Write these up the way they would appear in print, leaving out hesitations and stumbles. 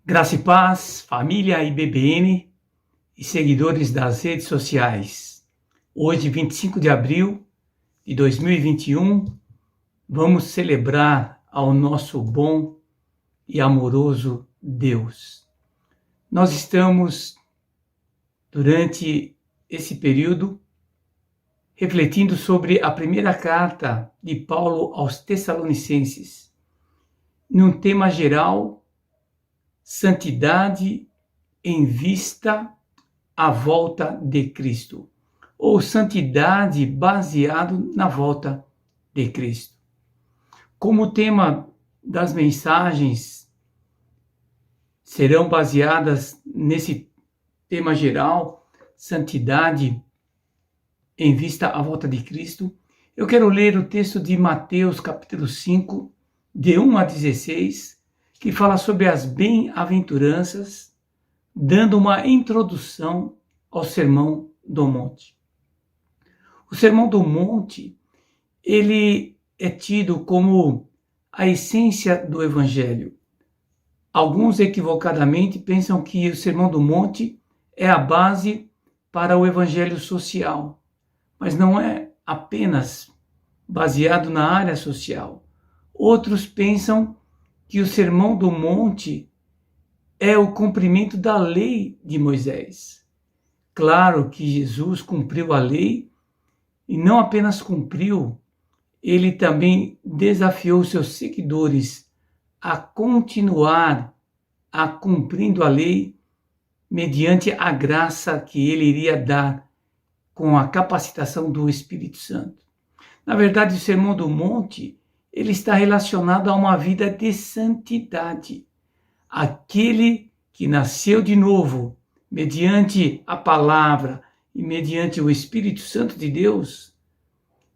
Graça e paz, família IBBN e seguidores das redes sociais. Hoje, 25 de abril de 2021, vamos celebrar ao nosso bom e amoroso Deus. Nós estamos, durante esse período, refletindo sobre a primeira carta de Paulo aos Tessalonicenses, num tema geral: santidade em vista à volta de Cristo, ou santidade baseado na volta de Cristo. Como o tema das mensagens serão baseadas nesse tema geral, santidade em vista à volta de Cristo, eu quero ler o texto de Mateus capítulo 5, de 1 a 16, que fala sobre as bem-aventuranças, dando uma introdução ao Sermão do Monte. O Sermão do Monte, ele é tido como a essência do Evangelho. Alguns equivocadamente pensam que o Sermão do Monte é a base para o Evangelho social, mas não é apenas baseado na área social. Outros pensam que o Sermão do Monte é o cumprimento da lei de Moisés. Claro que Jesus cumpriu a lei e não apenas cumpriu, ele também desafiou seus seguidores a continuar a cumprindo a lei mediante a graça que ele iria dar com a capacitação do Espírito Santo. Na verdade, o Sermão do Monte, ele está relacionado a uma vida de santidade. Aquele que nasceu de novo, mediante a palavra e mediante o Espírito Santo de Deus,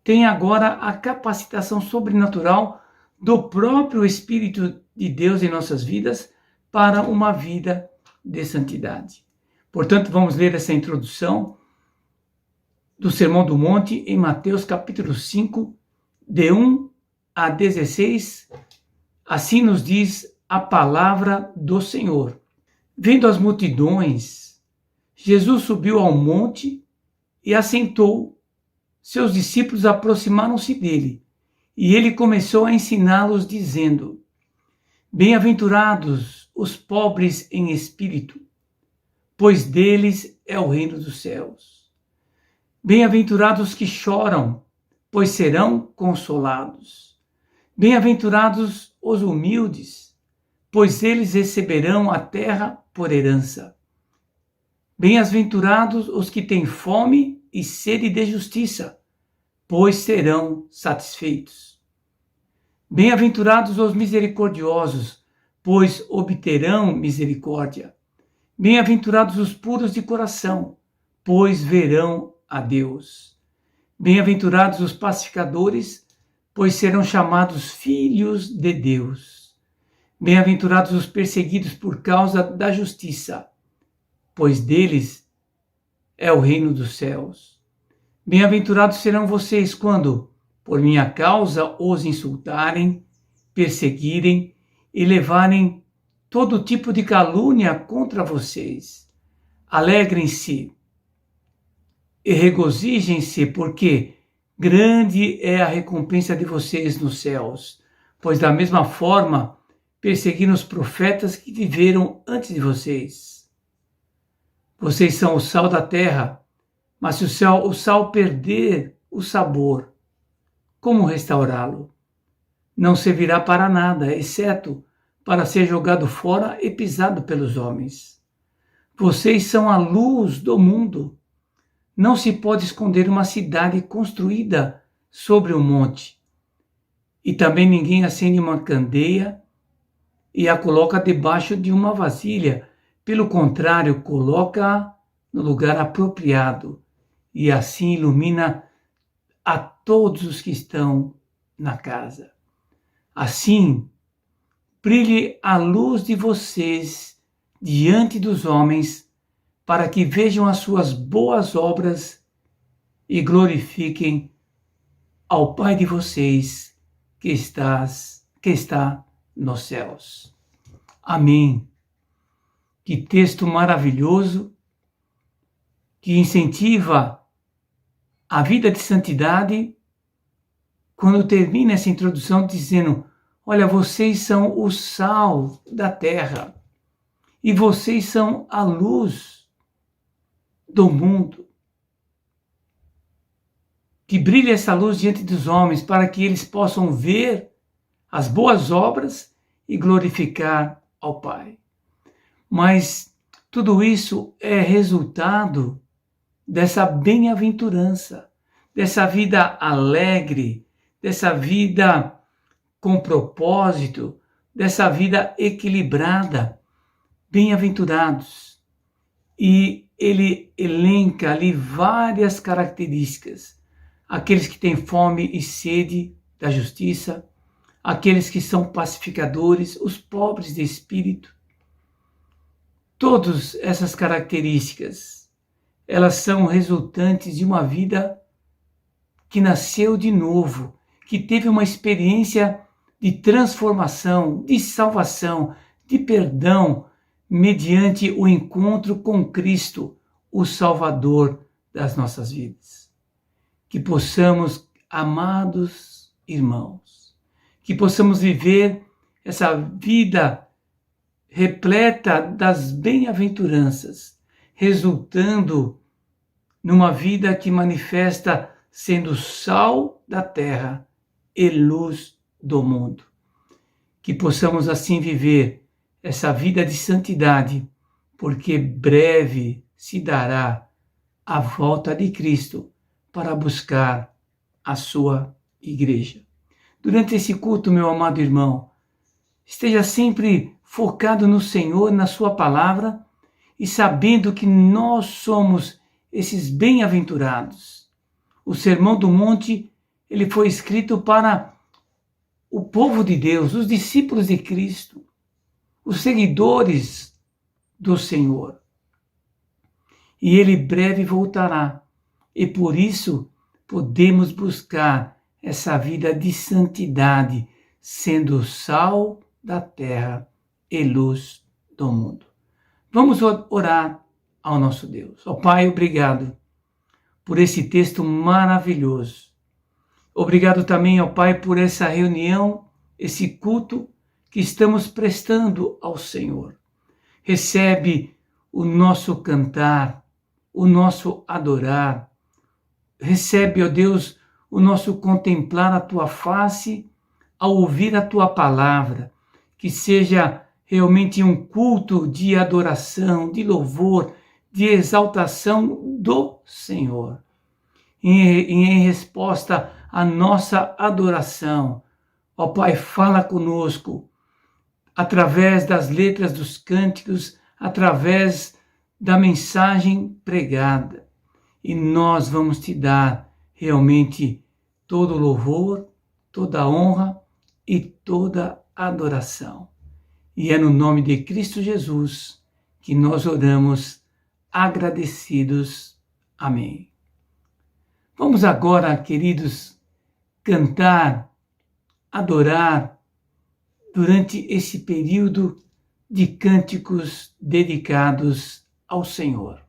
tem agora a capacitação sobrenatural do próprio Espírito de Deus em nossas vidas para uma vida de santidade. Portanto, vamos ler essa introdução do Sermão do Monte em Mateus capítulo 5, de 1 a 16. Assim nos diz a palavra do Senhor. Vendo as multidões, Jesus subiu ao monte e assentou. Seus discípulos aproximaram-se dele, e ele começou a ensiná-los, dizendo: Bem-aventurados os pobres em espírito, pois deles é o reino dos céus. Bem-aventurados que choram, pois serão consolados. Bem-aventurados os humildes, pois eles receberão a terra por herança. Bem-aventurados os que têm fome e sede de justiça, pois serão satisfeitos. Bem-aventurados os misericordiosos, pois obterão misericórdia. Bem-aventurados os puros de coração, pois verão a Deus. Bem-aventurados os pacificadores, pois serão chamados filhos de Deus. Bem-aventurados os perseguidos por causa da justiça, pois deles é o reino dos céus. Bem-aventurados serão vocês quando, por minha causa, os insultarem, perseguirem e levarem todo tipo de calúnia contra vocês. Alegrem-se e regozijem-se, porque grande é a recompensa de vocês nos céus, pois da mesma forma perseguiram os profetas que viveram antes de vocês. Vocês são o sal da terra, mas se o sal perder o sabor, como restaurá-lo? Não servirá para nada, exceto para ser jogado fora e pisado pelos homens. Vocês são a luz do mundo. Não se pode esconder uma cidade construída sobre um monte. E também ninguém acende uma candeia e a coloca debaixo de uma vasilha. Pelo contrário, coloca-a no lugar apropriado e assim ilumina a todos os que estão na casa. Assim, brilhe a luz de vocês diante dos homens, para que vejam as suas boas obras e glorifiquem ao Pai de vocês que está nos céus. Amém. Que texto maravilhoso, que incentiva a vida de santidade, quando termina essa introdução dizendo: olha, vocês são o sal da terra e vocês são a luz do mundo. Que brilhe essa luz diante dos homens, para que eles possam ver as boas obras e glorificar ao Pai. Mas tudo isso é resultado dessa bem-aventurança, dessa vida alegre, dessa vida com propósito, dessa vida equilibrada. Bem-aventurados. E ele elenca ali várias características. Aqueles que têm fome e sede da justiça, aqueles que são pacificadores, os pobres de espírito. Todas essas características, elas são resultantes de uma vida que nasceu de novo, que teve uma experiência de transformação, de salvação, de perdão, mediante o encontro com Cristo, o Salvador das nossas vidas. Que possamos, amados irmãos, que possamos viver essa vida repleta das bem-aventuranças, resultando numa vida que manifesta sendo sal da terra e luz do mundo. Que possamos assim viver essa vida de santidade, porque breve se dará a volta de Cristo para buscar a sua igreja. Durante esse culto, meu amado irmão, esteja sempre focado no Senhor, na sua palavra, e sabendo que nós somos esses bem-aventurados. O Sermão do Monte, ele foi escrito para o povo de Deus, os discípulos de Cristo, os seguidores do Senhor. E ele breve voltará. E por isso podemos buscar essa vida de santidade, sendo sal da terra e luz do mundo. Vamos orar ao nosso Deus. Ó Pai, obrigado por esse texto maravilhoso. Obrigado também, ó Pai, por essa reunião, esse culto que estamos prestando ao Senhor. Recebe o nosso cantar, o nosso adorar. Recebe, ó Deus, o nosso contemplar a Tua face ao ouvir a Tua palavra. Que seja realmente um culto de adoração, de louvor, de exaltação do Senhor. Em resposta à nossa adoração, ó Pai, fala conosco através das letras dos cânticos, através da mensagem pregada. E nós vamos te dar realmente todo o louvor, toda a honra e toda a adoração. E é no nome de Cristo Jesus que nós oramos agradecidos. Amém. Vamos agora, queridos, cantar, adorar durante esse período de cânticos dedicados ao Senhor.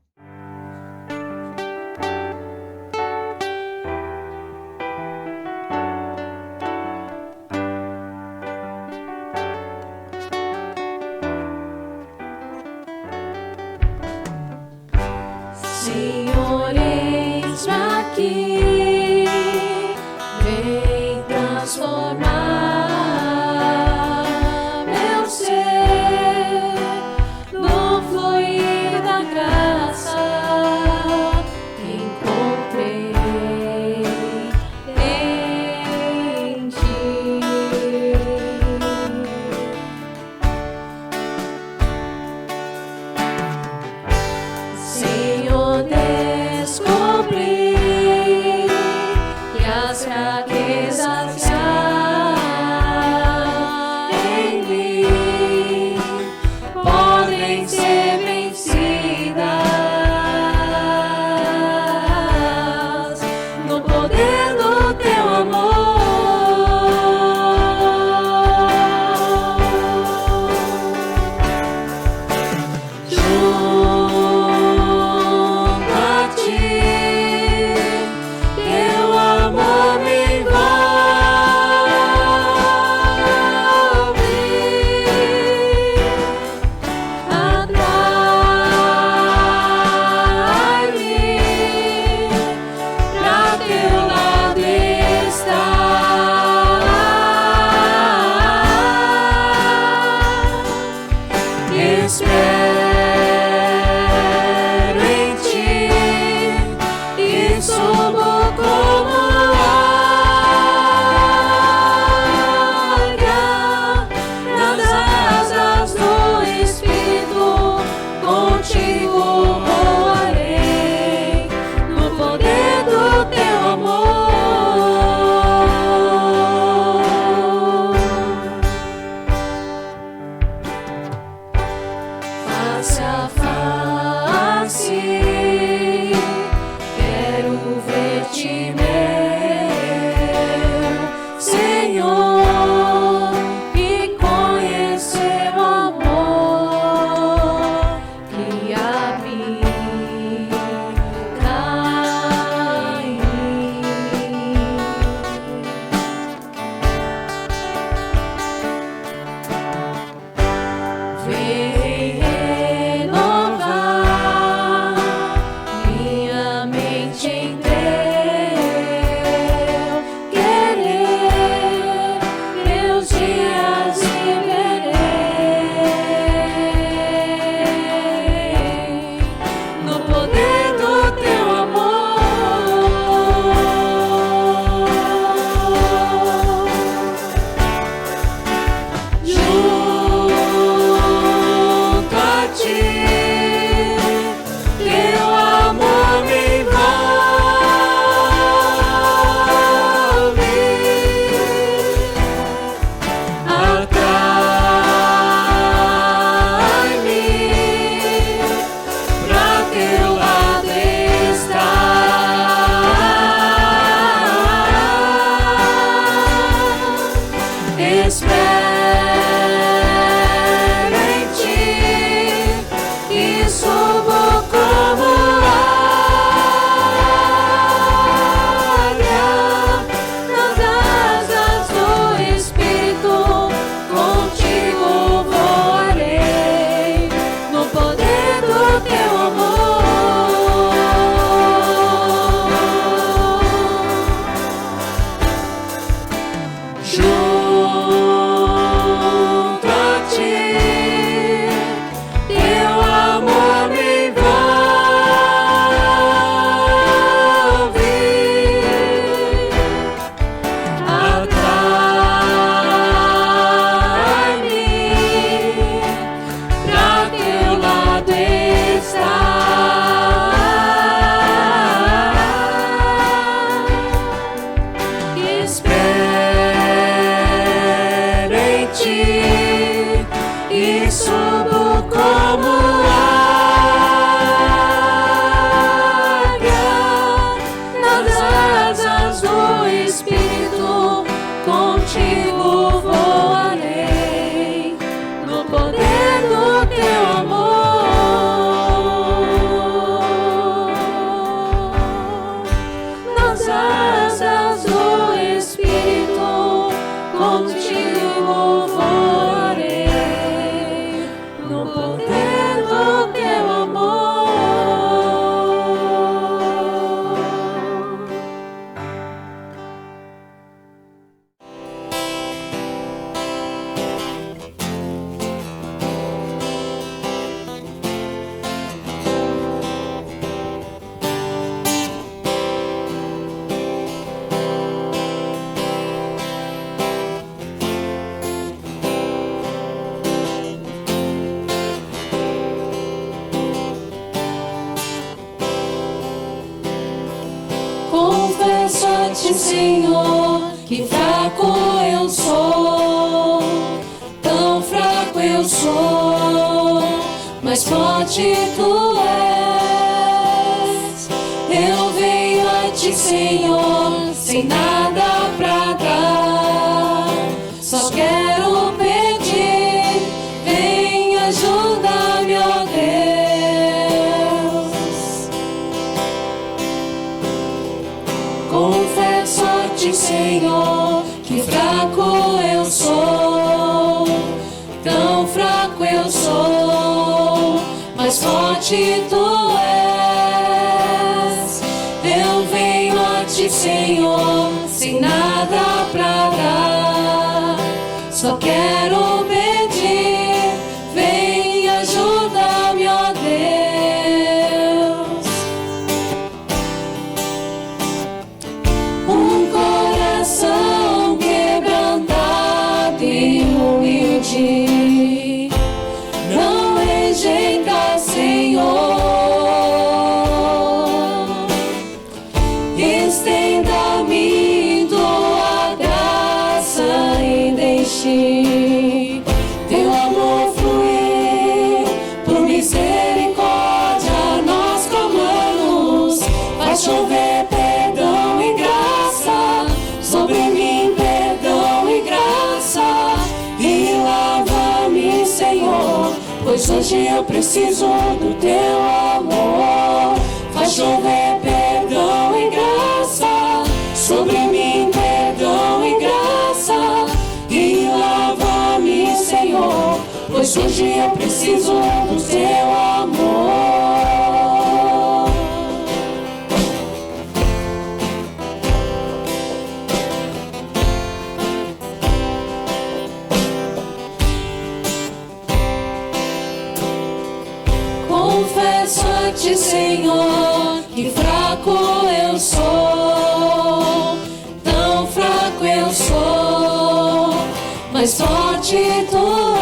Senhor, eis-me aqui, vem transformar meu ser no fluir da graça que encontrei em ti. Senhor, descobri que as fraquezas que há em mim podem ser vencidas no poder do teu amor. Espero em ti e subo como águia nas asas do Espírito, contigo voarei no poder do teu amor. Face a face, quero ver-te, meu Senhor, e conhecer o amor que habita em mim. Vem renovar minha mente em teu querer, meus dias viverei no poder do teu amor. Junto a ti, teu amor me envolve, atrai-me pra teu lado estar. Espero em ti e subo como águia nas asas do Espírito, contigo voarei no poder do teu amor. Junto a ti, teu amor me envolve, atrai-me pra teu lado estar. Espero em ti e subo como águia nas asas do Espírito, contigo voarei no poder do teu amor. Nas asas do Espírito, contigo voarei no poder do teu amor. Confesso a ti, Senhor, que fraco eu sou, tão fraco eu sou, mas forte tu és. Eu venho a ti, Senhor, sem nada pra dar, só quero pedir, vem ajuda-me, ó Deus. Confesso a ti, Senhor, que fraco eu sou, tão fraco eu sou, mas forte tu és. Eu venho a ti, Senhor, sem nada pra dar, só quero pedir, vem pois hoje eu preciso do teu amor. Faz chover perdão e graça sobre mim, perdão e graça, e lava-me, Senhor, pois hoje eu preciso do teu amor. Confesso a ti, Senhor, que fraco eu sou, tão fraco eu sou, mas forte tu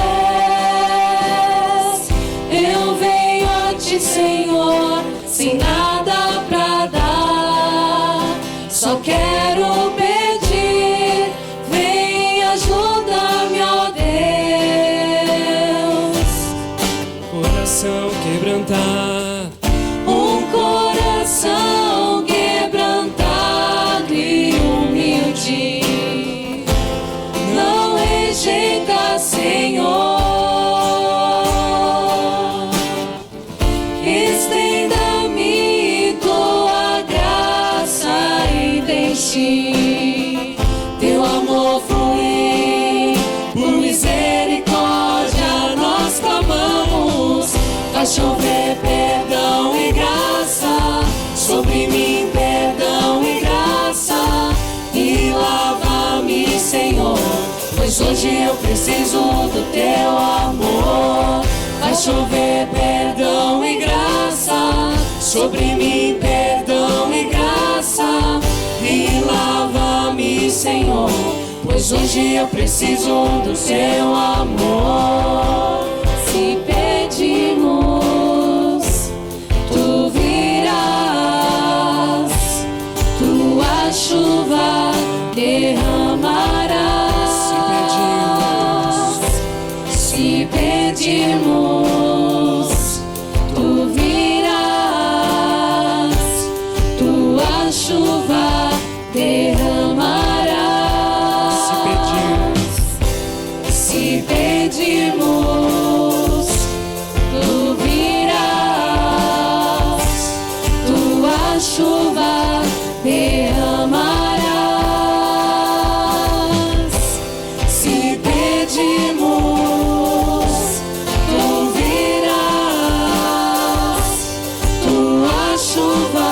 és. Eu venho a ti, Senhor, sem nada pra dar, só quero pedir, vem ajuda-me, ó Deus. Coração quebrantar, Um coração quebrantado e humilde, não rejeita, Senhor. Estenda-me tua graça e deixe teu amor fluir. Por misericórdia nós clamamos. Faz chover perdão e graça sobre mim, perdão e graça, e lava-me, Senhor, pois hoje eu preciso do teu amor. Faz chover perdão e graça sobre mim, perdão e graça, e lava-me, Senhor, pois hoje eu preciso do teu amor. Se pedimos, tu virás, tua chuva derramarás. Se pedimos, tu virás, tua chuva derramarás. Se pedimos, tu virás, tua chuva derramarás. Se pedimos, tu virás, tua chuva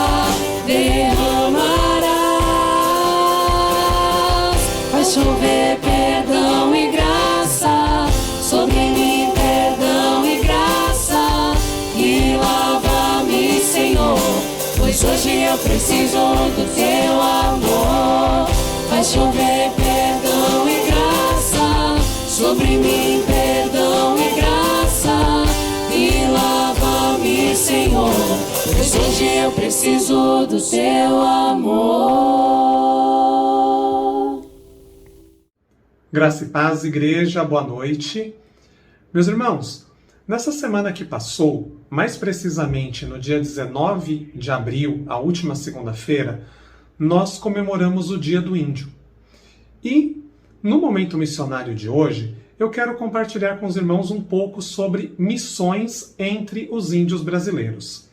derramarás. Faz chover perdão e graça sobre mim, perdão e graça, e lava-me, Senhor, pois hoje eu preciso do teu amor. Faz chover perdão e graça sobre mim, perdão e graça, e lava-me, Senhor, pois hoje eu preciso do teu amor. Graça e paz, igreja, boa noite. Meus irmãos, nessa semana que passou, mais precisamente no dia 19 de abril, a última segunda-feira, nós comemoramos o Dia do Índio. E, no momento missionário de hoje, eu quero compartilhar com os irmãos um pouco sobre missões entre os índios brasileiros.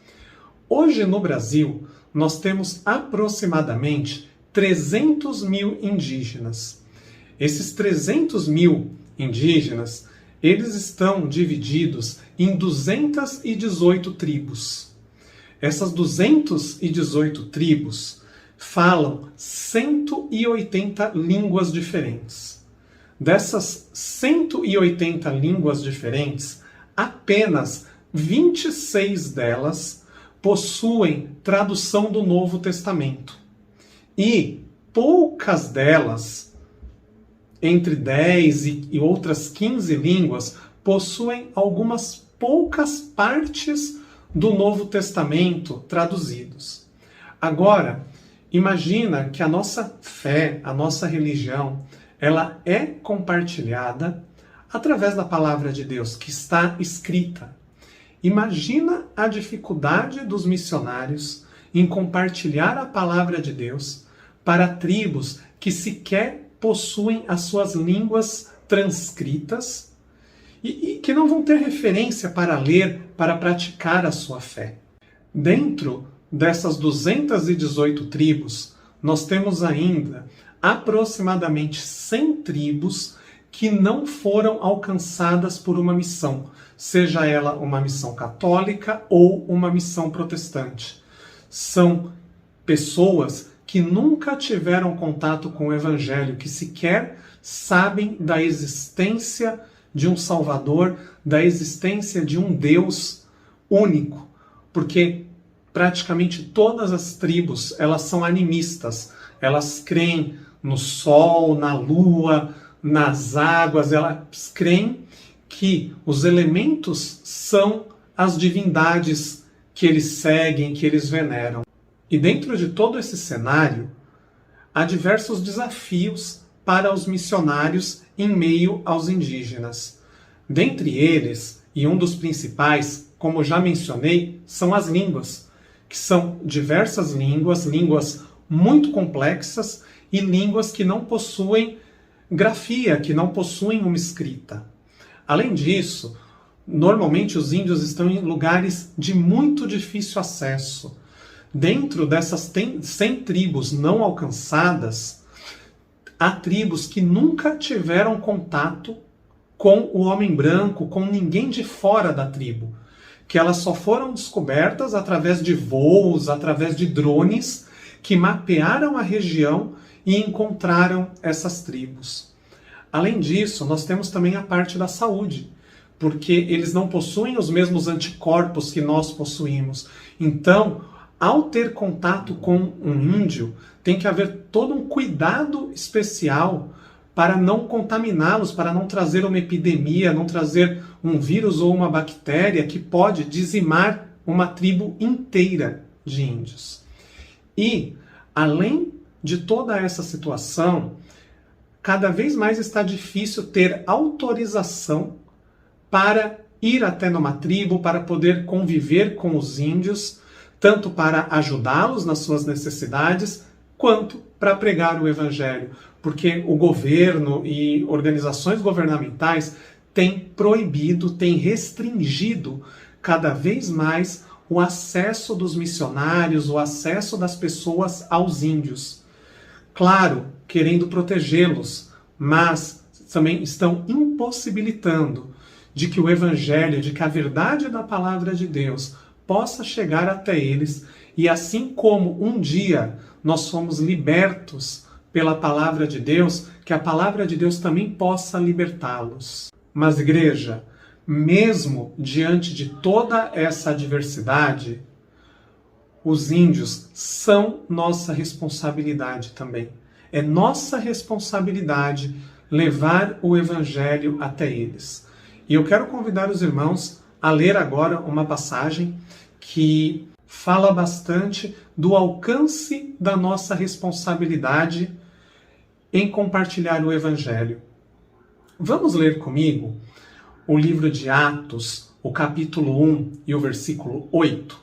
Hoje no Brasil, nós temos aproximadamente 300 mil indígenas. Esses 300 mil indígenas, eles estão divididos em 218 tribos. Essas 218 tribos falam 180 línguas diferentes. Dessas 180 línguas diferentes, apenas 26 delas possuem tradução do Novo Testamento. E poucas delas, entre 10 e outras 15 línguas, possuem algumas poucas partes do Novo Testamento traduzidos. Agora, imagina que a nossa fé, a nossa religião, ela é compartilhada através da palavra de Deus, que está escrita. Imagina a dificuldade dos missionários em compartilhar a palavra de Deus para tribos que sequer possuem as suas línguas transcritas e que não vão ter referência para ler, para praticar a sua fé. Dentro dessas 218 tribos, nós temos ainda aproximadamente 100 tribos que não foram alcançadas por uma missão, seja ela uma missão católica ou uma missão protestante. São pessoas que nunca tiveram contato com o Evangelho, que sequer sabem da existência de um Salvador, da existência de um Deus único, porque praticamente todas as tribos, elas são animistas, elas creem no sol, na lua, nas águas, elas creem que os elementos são as divindades que eles seguem, que eles veneram. E dentro de todo esse cenário, há diversos desafios para os missionários em meio aos indígenas. Dentre eles, e um dos principais, como já mencionei, são as línguas, que são diversas línguas, línguas muito complexas e línguas que não possuem grafia, que não possuem uma escrita. Além disso, normalmente os índios estão em lugares de muito difícil acesso. Dentro dessas 100 tribos não alcançadas, há tribos que nunca tiveram contato com o homem branco, com ninguém de fora da tribo, que elas só foram descobertas através de voos, através de drones que mapearam a região e encontraram essas tribos. Além disso, nós temos também a parte da saúde, porque eles não possuem os mesmos anticorpos que nós possuímos. Então, ao ter contato com um índio, tem que haver todo um cuidado especial para não contaminá-los, para não trazer uma epidemia, não trazer um vírus ou uma bactéria que pode dizimar uma tribo inteira de índios. E, além de toda essa situação, cada vez mais está difícil ter autorização para ir até numa tribo, para poder conviver com os índios, tanto para ajudá-los nas suas necessidades, quanto para pregar o Evangelho, porque o governo e organizações governamentais têm proibido, têm restringido cada vez mais o acesso dos missionários, o acesso das pessoas aos índios. Claro, querendo protegê-los, mas também estão impossibilitando de que o Evangelho, de que a verdade da palavra de Deus possa chegar até eles, e assim como um dia nós fomos libertos pela palavra de Deus, que a palavra de Deus também possa libertá-los. Mas, igreja, mesmo diante de toda essa adversidade, os índios são nossa responsabilidade também. É nossa responsabilidade levar o Evangelho até eles. E eu quero convidar os irmãos a ler agora uma passagem que fala bastante do alcance da nossa responsabilidade em compartilhar o Evangelho. Vamos ler comigo o livro de Atos, o capítulo 1 e o versículo 8.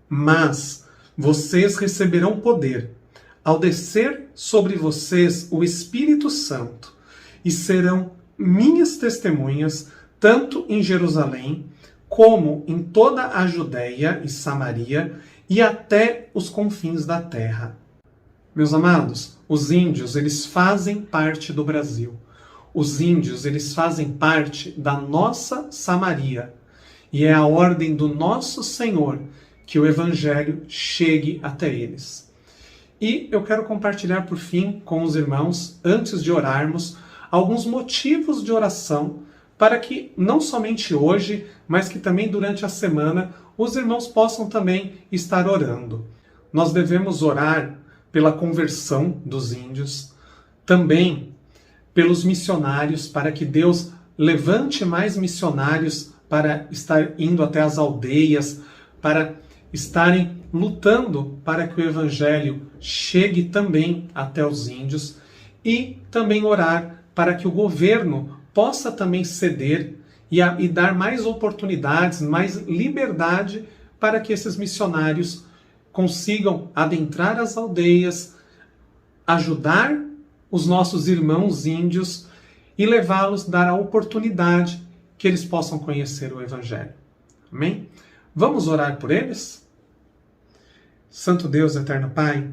Mas vocês receberão poder ao descer sobre vocês o Espírito Santo e serão minhas testemunhas tanto em Jerusalém como em toda a Judéia e Samaria e até os confins da terra. Meus amados, os índios, eles fazem parte do Brasil. Os índios, eles fazem parte da nossa Samaria. E é a ordem do nosso Senhor que o Evangelho chegue até eles. E eu quero compartilhar por fim com os irmãos, antes de orarmos, alguns motivos de oração para que não somente hoje, mas que também durante a semana, os irmãos possam também estar orando. Nós devemos orar pela conversão dos índios, também pelos missionários, para que Deus levante mais missionários para estar indo até as aldeias, para estarem lutando para que o Evangelho chegue também até os índios, e também orar para que o governo possa também ceder e dar mais oportunidades, mais liberdade para que esses missionários consigam adentrar as aldeias, ajudar os nossos irmãos índios e levá-los, dar a oportunidade que eles possam conhecer o Evangelho. Amém? Vamos orar por eles? Santo Deus, eterno Pai,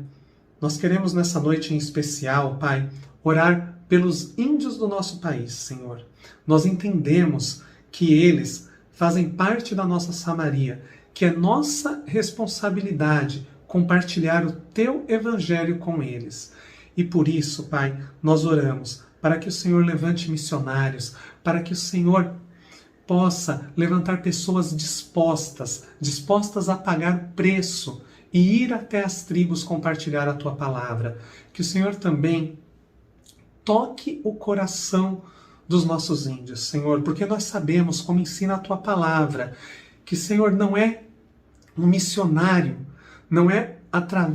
nós queremos nessa noite em especial, Pai, orar pelos índios do nosso país, Senhor. Nós entendemos que eles fazem parte da nossa Samaria, que é nossa responsabilidade compartilhar o Teu Evangelho com eles. E por isso, Pai, nós oramos para que o Senhor levante missionários, para que o Senhor possa levantar pessoas dispostas a pagar o preço e ir até as tribos compartilhar a Tua palavra. Que o Senhor também toque o coração dos nossos índios, Senhor, porque nós sabemos, como ensina a Tua palavra, que, Senhor, não é um missionário, não é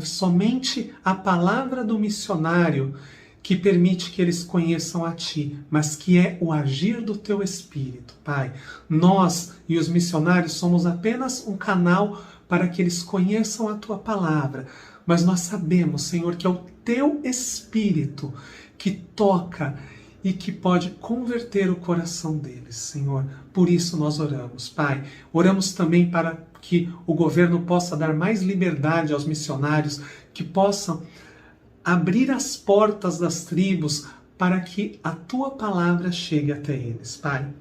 somente a palavra do missionário que permite que eles conheçam a Ti, mas que é o agir do Teu Espírito, Pai. Nós e os missionários somos apenas um canal para que eles conheçam a Tua palavra, mas nós sabemos, Senhor, que é o Teu Espírito que toca e que pode converter o coração deles, Senhor. Por isso nós oramos, Pai. Oramos também para que o governo possa dar mais liberdade aos missionários, que possam abrir as portas das tribos para que a Tua palavra chegue até eles, Pai.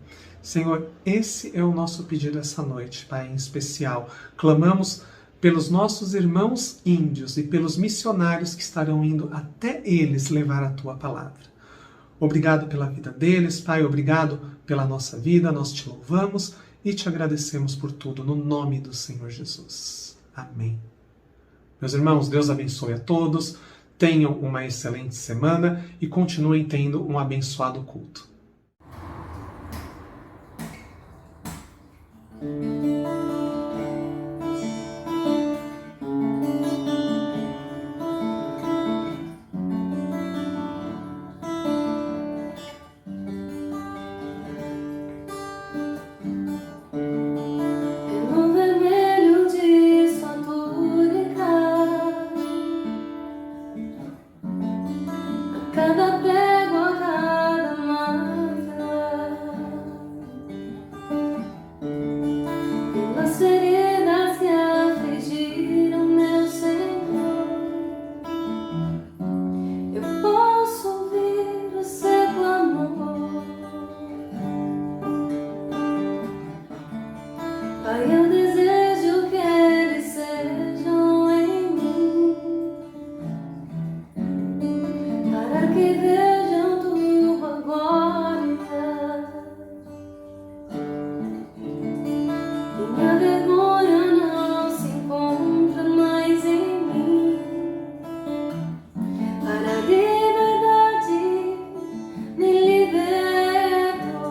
Senhor, esse é o nosso pedido essa noite, Pai, em especial. Clamamos pelos nossos irmãos índios e pelos missionários que estarão indo até eles levar a Tua palavra. Obrigado pela vida deles, Pai, obrigado pela nossa vida, nós Te louvamos e Te agradecemos por tudo, no nome do Senhor Jesus. Amém. Meus irmãos, Deus abençoe a todos, tenham uma excelente semana e continuem tendo um abençoado culto. Cada prego a cada mágoa, pelas feridas que afligiram meu Senhor, eu posso ouvir o seu clamor. Pai, eu desejo que eles sejam em mim, para que vejam Tua glória. Minha vergonha não se encontra mais em mim, para a liberdade me libertou.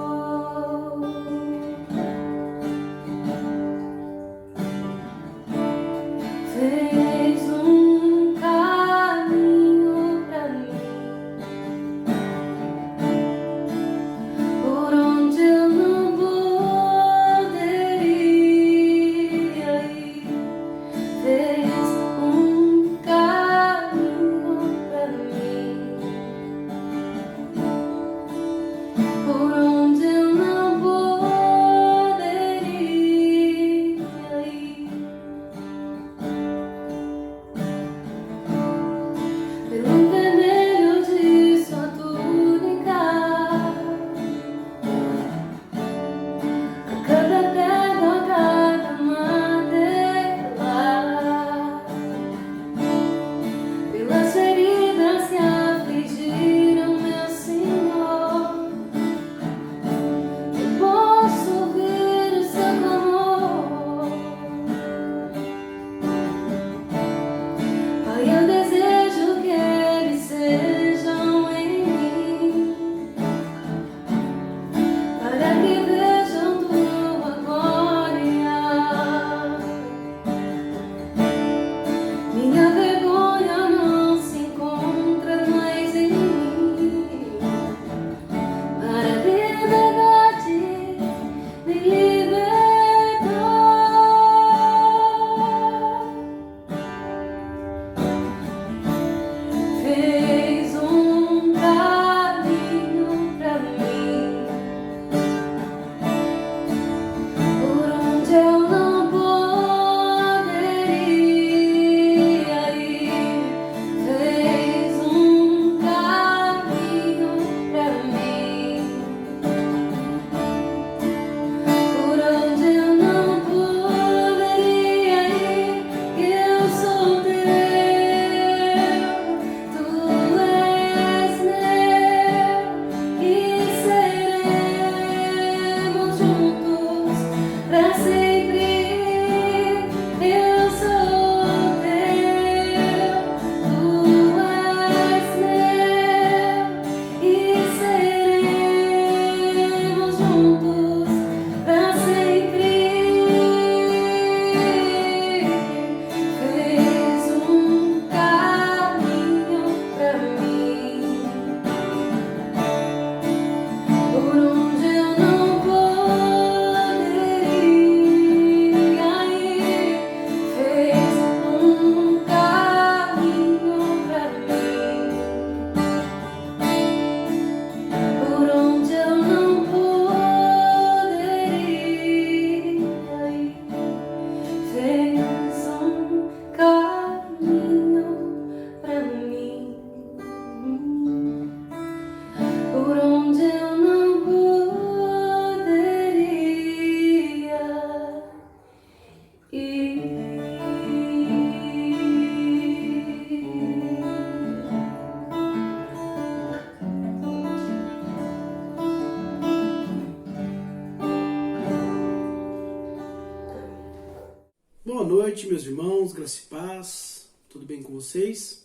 Boa noite, meus irmãos, graça e paz, tudo bem com vocês?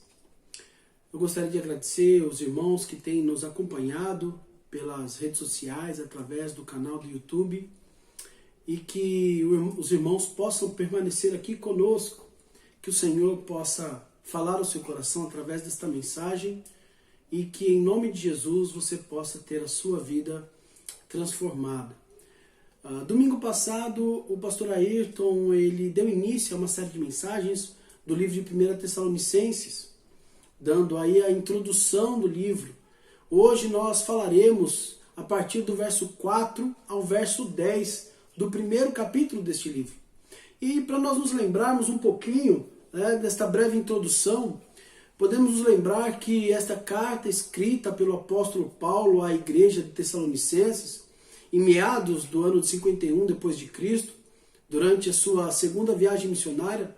Eu gostaria de agradecer aos irmãos que têm nos acompanhado pelas redes sociais, através do canal do YouTube, e que os irmãos possam permanecer aqui conosco, que o Senhor possa falar ao seu coração através desta mensagem e que em nome de Jesus você possa ter a sua vida transformada. Domingo passado, o pastor Ayrton ele deu início a uma série de mensagens do livro de 1 Tessalonicenses, dando aí a introdução do livro. Hoje nós falaremos a partir do verso 4 ao verso 10 do primeiro capítulo deste livro. E para nós nos lembrarmos um pouquinho desta breve introdução, podemos nos lembrar que esta carta escrita pelo apóstolo Paulo à igreja de Tessalonicenses, em meados do ano de 51 depois de Cristo, durante a sua segunda viagem missionária,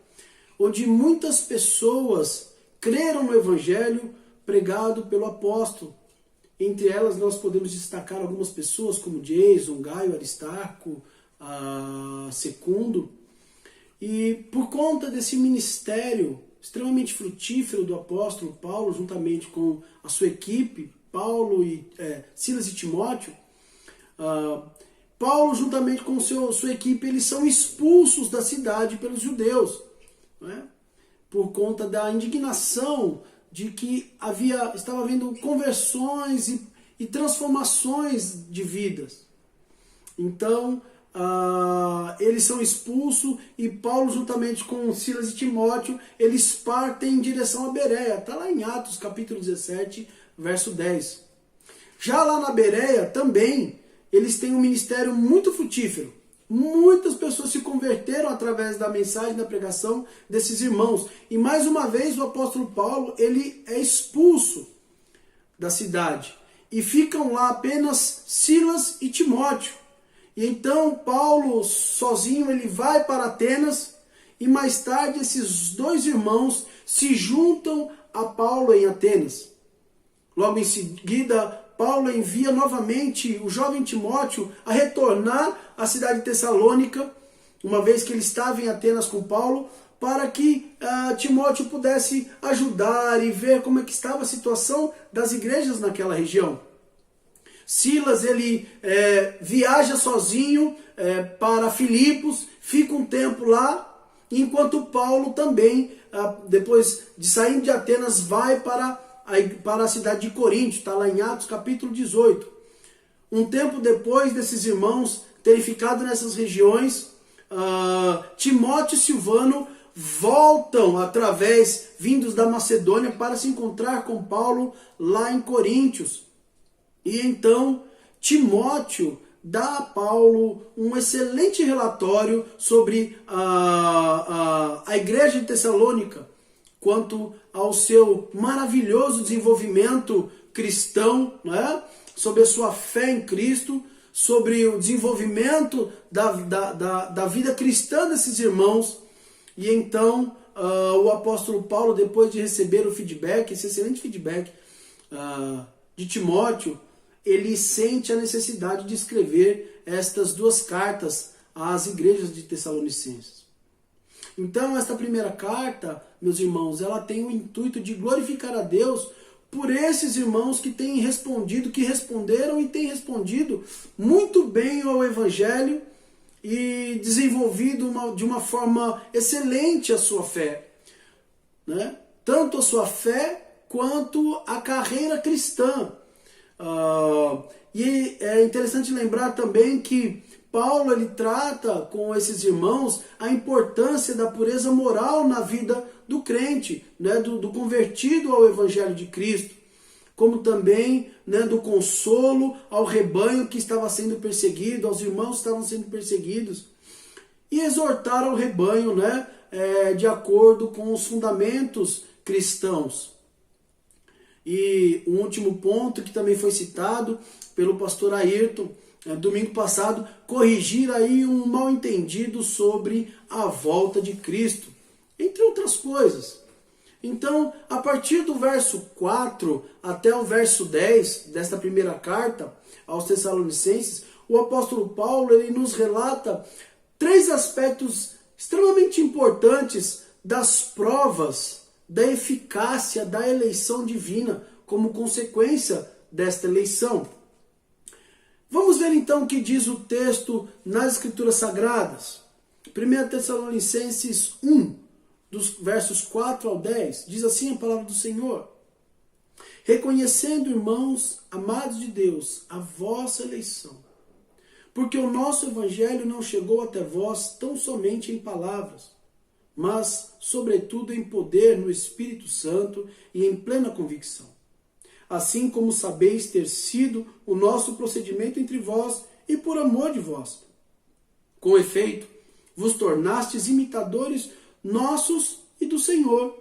onde muitas pessoas creram no evangelho pregado pelo apóstolo. Entre elas nós podemos destacar algumas pessoas como Jason, Gaio, Aristarco, Secundo. E por conta desse ministério extremamente frutífero do apóstolo Paulo, juntamente com a sua equipe, Paulo e Silas e Timóteo, Paulo, juntamente com sua equipe, eles são expulsos da cidade pelos judeus, por conta da indignação de que estava havendo conversões e transformações de vidas. Então, eles são expulsos e Paulo, juntamente com Silas e Timóteo, eles partem em direção a Bereia. Está lá em Atos, capítulo 17, verso 10. Já lá na Bereia, também, eles têm um ministério muito frutífero. Muitas pessoas se converteram através da mensagem, da pregação desses irmãos. E mais uma vez o apóstolo Paulo ele é expulso da cidade. E ficam lá apenas Silas e Timóteo. E então Paulo sozinho ele vai para Atenas e mais tarde esses dois irmãos se juntam a Paulo em Atenas. Logo em seguida, Paulo envia novamente o jovem Timóteo a retornar à cidade de Tessalônica, uma vez que ele estava em Atenas com Paulo, para que Timóteo pudesse ajudar e ver como é que estava a situação das igrejas naquela região. Silas ele viaja sozinho para Filipos, fica um tempo lá, enquanto Paulo também, depois de sair de Atenas, vai para a cidade de Corinto, está lá em Atos capítulo 18. Um tempo depois desses irmãos terem ficado nessas regiões, Timóteo e Silvano voltam vindos da Macedônia para se encontrar com Paulo lá em Coríntios. E então Timóteo dá a Paulo um excelente relatório sobre a igreja de Tessalônica, quanto ao seu maravilhoso desenvolvimento cristão, sobre a sua fé em Cristo, sobre o desenvolvimento da vida cristã desses irmãos. E então o apóstolo Paulo, depois de receber o feedback, esse excelente feedback de Timóteo, ele sente a necessidade de escrever estas duas cartas às igrejas de Tessalonicenses. Então, esta primeira carta, meus irmãos, ela tem o intuito de glorificar a Deus por esses irmãos que têm respondido, que responderam e têm respondido muito bem ao Evangelho e desenvolvido de uma forma excelente a sua fé. Tanto a sua fé quanto a carreira cristã. E é interessante lembrar também que Paulo ele trata com esses irmãos a importância da pureza moral na vida do crente, do convertido ao Evangelho de Cristo, como também do consolo ao rebanho que estava sendo perseguido, aos irmãos que estavam sendo perseguidos, e exortar ao rebanho de acordo com os fundamentos cristãos. E um último ponto que também foi citado pelo pastor Ayrton, domingo passado, corrigir aí um mal-entendido sobre a volta de Cristo, entre outras coisas. Então, a partir do verso 4 até o verso 10 desta primeira carta aos Tessalonicenses, o apóstolo Paulo ele nos relata três aspectos extremamente importantes das provas da eficácia da eleição divina como consequência desta eleição. Vamos ver então o que diz o texto nas Escrituras Sagradas. 1 Tessalonicenses 1, dos versos 4 ao 10, diz assim a palavra do Senhor: reconhecendo, irmãos, amados de Deus, a vossa eleição, porque o nosso evangelho não chegou até vós tão somente em palavras, mas, sobretudo, em poder no Espírito Santo e em plena convicção. Assim como sabeis ter sido o nosso procedimento entre vós e por amor de vós. Com efeito, vos tornastes imitadores nossos e do Senhor,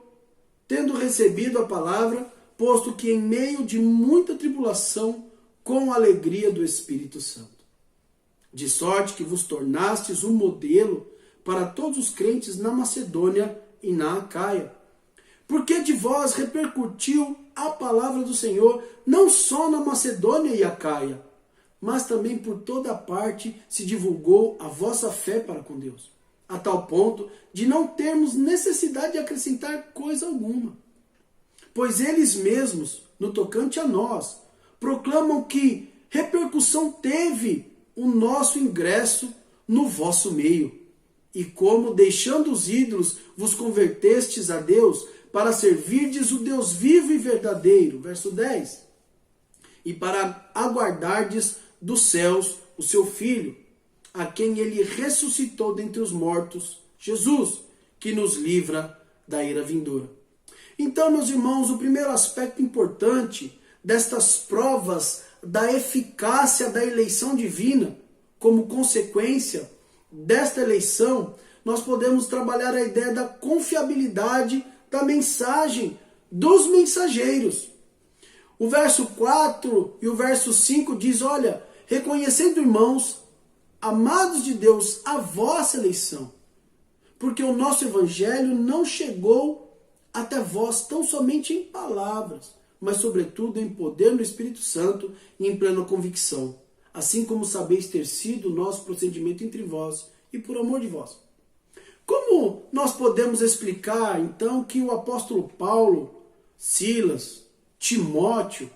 tendo recebido a palavra, posto que em meio de muita tribulação, com a alegria do Espírito Santo. De sorte que vos tornastes um modelo para todos os crentes na Macedônia e na Acaia. Porque de vós repercutiu a palavra do Senhor, não só na Macedônia e Acaia, mas também por toda parte se divulgou a vossa fé para com Deus, a tal ponto de não termos necessidade de acrescentar coisa alguma. Pois eles mesmos, no tocante a nós, proclamam que repercussão teve o nosso ingresso no vosso meio, e como, deixando os ídolos, vos convertestes a Deus, para servirdes o Deus vivo e verdadeiro, verso 10, e para aguardardes dos céus o seu Filho, a quem ele ressuscitou dentre os mortos, Jesus, que nos livra da ira vindoura. Então, meus irmãos, o primeiro aspecto importante destas provas da eficácia da eleição divina, como consequência desta eleição, nós podemos trabalhar a ideia da confiabilidade da mensagem dos mensageiros. O verso 4 e o verso 5 diz, olha, reconhecendo, irmãos, amados de Deus, a vossa eleição, porque o nosso evangelho não chegou até vós tão somente em palavras, mas sobretudo em poder no Espírito Santo e em plena convicção, assim como sabeis ter sido o nosso procedimento entre vós e por amor de vós. Como nós podemos explicar, então, que o apóstolo Paulo, Silas, Timóteo,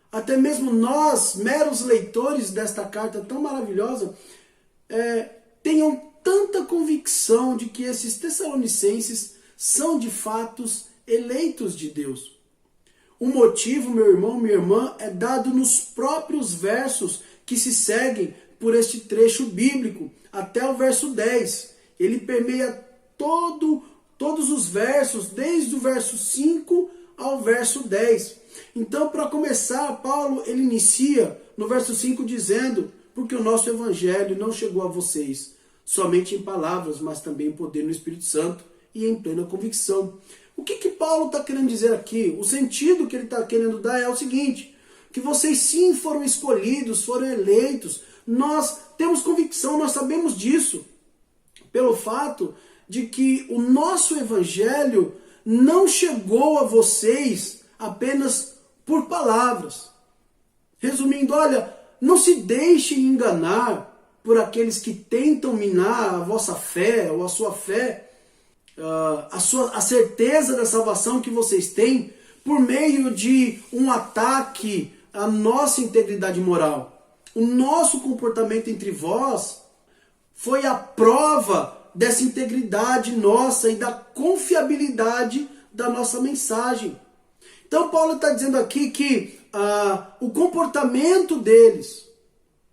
até mesmo nós, meros leitores desta carta tão maravilhosa, tenham tanta convicção de que esses tessalonicenses são de fato eleitos de Deus? O motivo, meu irmão, minha irmã, é dado nos próprios versos que se seguem por este trecho bíblico, até o verso 10. Ele permeia todos os versos, desde o verso 5 ao verso 10. Então, para começar, Paulo ele inicia no verso 5 dizendo, porque o nosso evangelho não chegou a vocês somente em palavras, mas também em poder no Espírito Santo e em plena convicção. O que Paulo está querendo dizer aqui? O sentido que ele está querendo dar é o seguinte, que vocês sim foram escolhidos, foram eleitos, nós temos convicção, nós sabemos disso, pelo fato de que o nosso evangelho não chegou a vocês apenas por palavras. Resumindo, olha, não se deixem enganar por aqueles que tentam minar a vossa fé ou a sua fé, a certeza da salvação que vocês têm por meio de um ataque à nossa integridade moral. O nosso comportamento entre vós foi a prova dessa integridade nossa e da confiabilidade da nossa mensagem. Então Paulo está dizendo aqui que o comportamento deles,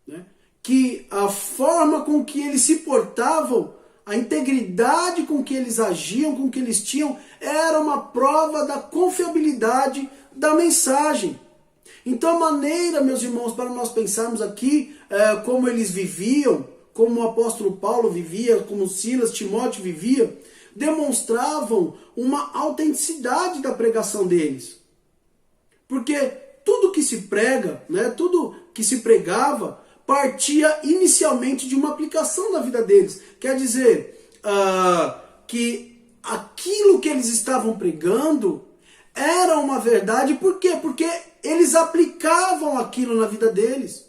né, que a forma com que eles se portavam, a integridade com que eles agiam, com que eles tinham, era uma prova da confiabilidade da mensagem. Então a maneira, meus irmãos, para nós pensarmos aqui como eles viviam, como o apóstolo Paulo vivia, como Silas, Timóteo vivia, demonstravam uma autenticidade da pregação deles. Porque tudo que se prega, né, tudo que se pregava, partia inicialmente de uma aplicação na vida deles. Quer dizer, que aquilo que eles estavam pregando era uma verdade. Por quê? Porque eles aplicavam aquilo na vida deles.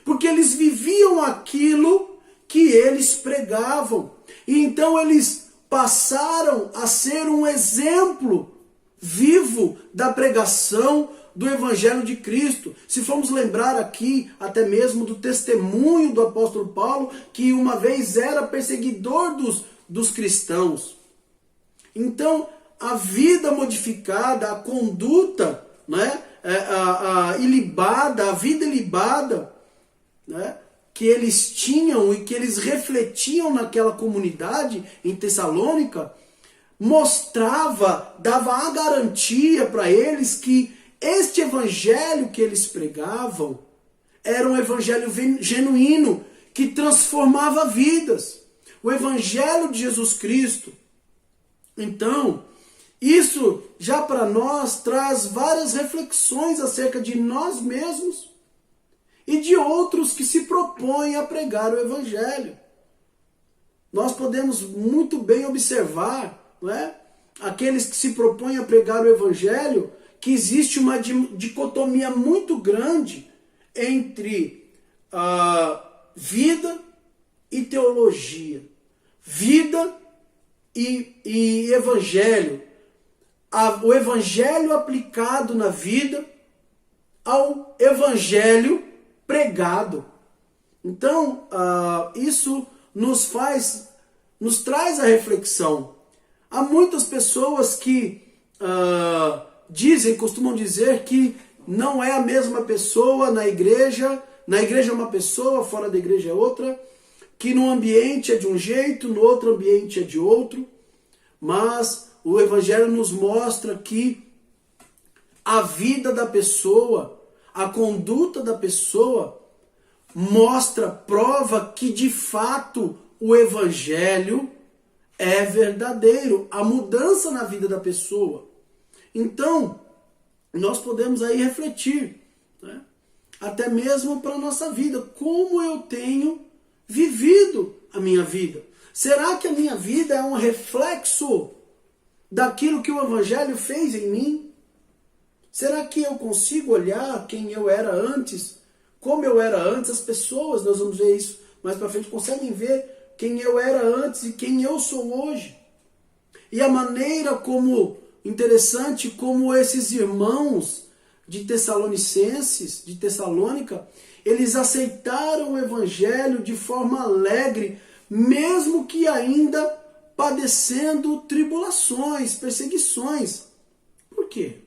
Porque eles viviam aquilo que eles pregavam. E então eles passaram a ser um exemplo vivo da pregação do Evangelho de Cristo. Se formos lembrar aqui até mesmo do testemunho do apóstolo Paulo, que uma vez era perseguidor dos cristãos. Então, a vida modificada, a conduta, né, ilibada, a vida ilibada, né, que eles tinham e que eles refletiam naquela comunidade em Tessalônica, mostrava, dava a garantia para eles que este evangelho que eles pregavam era um evangelho genuíno, que transformava vidas. O evangelho de Jesus Cristo. Então, isso já para nós traz várias reflexões acerca de nós mesmos e de outros que se propõem a pregar o evangelho. Nós podemos muito bem observar, não é? Aqueles que se propõem a pregar o evangelho, que existe uma dicotomia muito grande entre vida e teologia, vida e evangelho, o evangelho aplicado na vida ao evangelho pregado. Então, isso nos traz a reflexão. Há muitas pessoas que costumam dizer que não é a mesma pessoa na igreja é uma pessoa, fora da igreja é outra, que no ambiente é de um jeito, no outro ambiente é de outro, mas o Evangelho nos mostra que a vida da pessoa, a conduta da pessoa, prova que de fato o Evangelho é verdadeiro, a mudança na vida da pessoa. Então, nós podemos aí refletir, né? Até mesmo para a nossa vida, como eu tenho vivido a minha vida. Será que a minha vida é um reflexo daquilo que o Evangelho fez em mim? Será que eu consigo olhar quem eu era antes, como eu era antes? As pessoas, nós vamos ver isso mais para frente, conseguem ver quem eu era antes e quem eu sou hoje. E a maneira interessante como esses irmãos de Tessalônica, eles aceitaram o Evangelho de forma alegre, mesmo que ainda padecendo tribulações, perseguições. Por quê?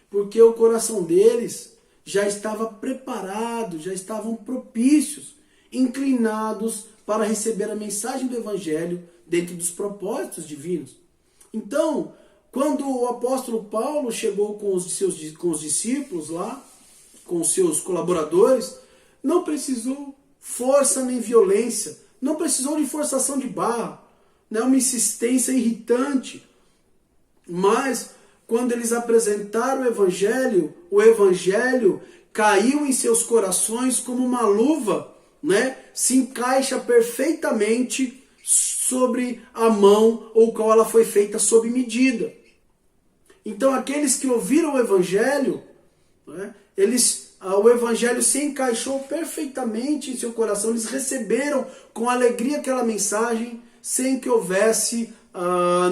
Porque o coração deles já estava preparado, já estavam propícios, inclinados para receber a mensagem do Evangelho dentro dos propósitos divinos. Então, quando o apóstolo Paulo chegou com os discípulos lá, com os seus colaboradores, não precisou força nem violência, não precisou de forçação de barra, né, uma insistência irritante. Mas, quando eles apresentaram o Evangelho caiu em seus corações como uma luva, né, se encaixa perfeitamente sobre a mão ou qual ela foi feita sob medida. Então, aqueles que ouviram o Evangelho, né, o Evangelho se encaixou perfeitamente em seu coração, eles receberam com alegria aquela mensagem, sem que houvesse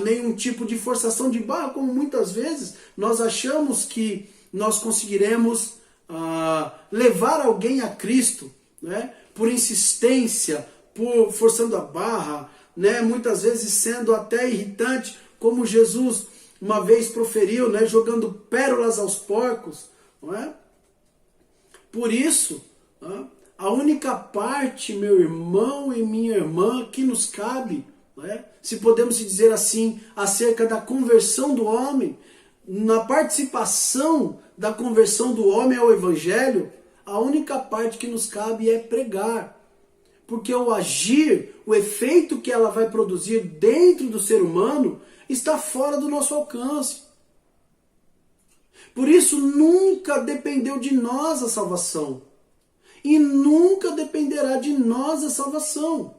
nenhum tipo de forçação de barra, como muitas vezes nós achamos que nós conseguiremos levar alguém a Cristo, né, por insistência, por forçando a barra, né, muitas vezes sendo até irritante, como Jesus uma vez proferiu, né, jogando pérolas aos porcos, não é? Por isso, a única parte, meu irmão e minha irmã, que nos cabe, não é? Se podemos dizer assim, acerca da conversão do homem, na participação da conversão do homem ao Evangelho, a única parte que nos cabe é pregar. Porque o agir, o efeito que ela vai produzir dentro do ser humano, está fora do nosso alcance. Por isso, nunca dependeu de nós a salvação. E nunca dependerá de nós a salvação.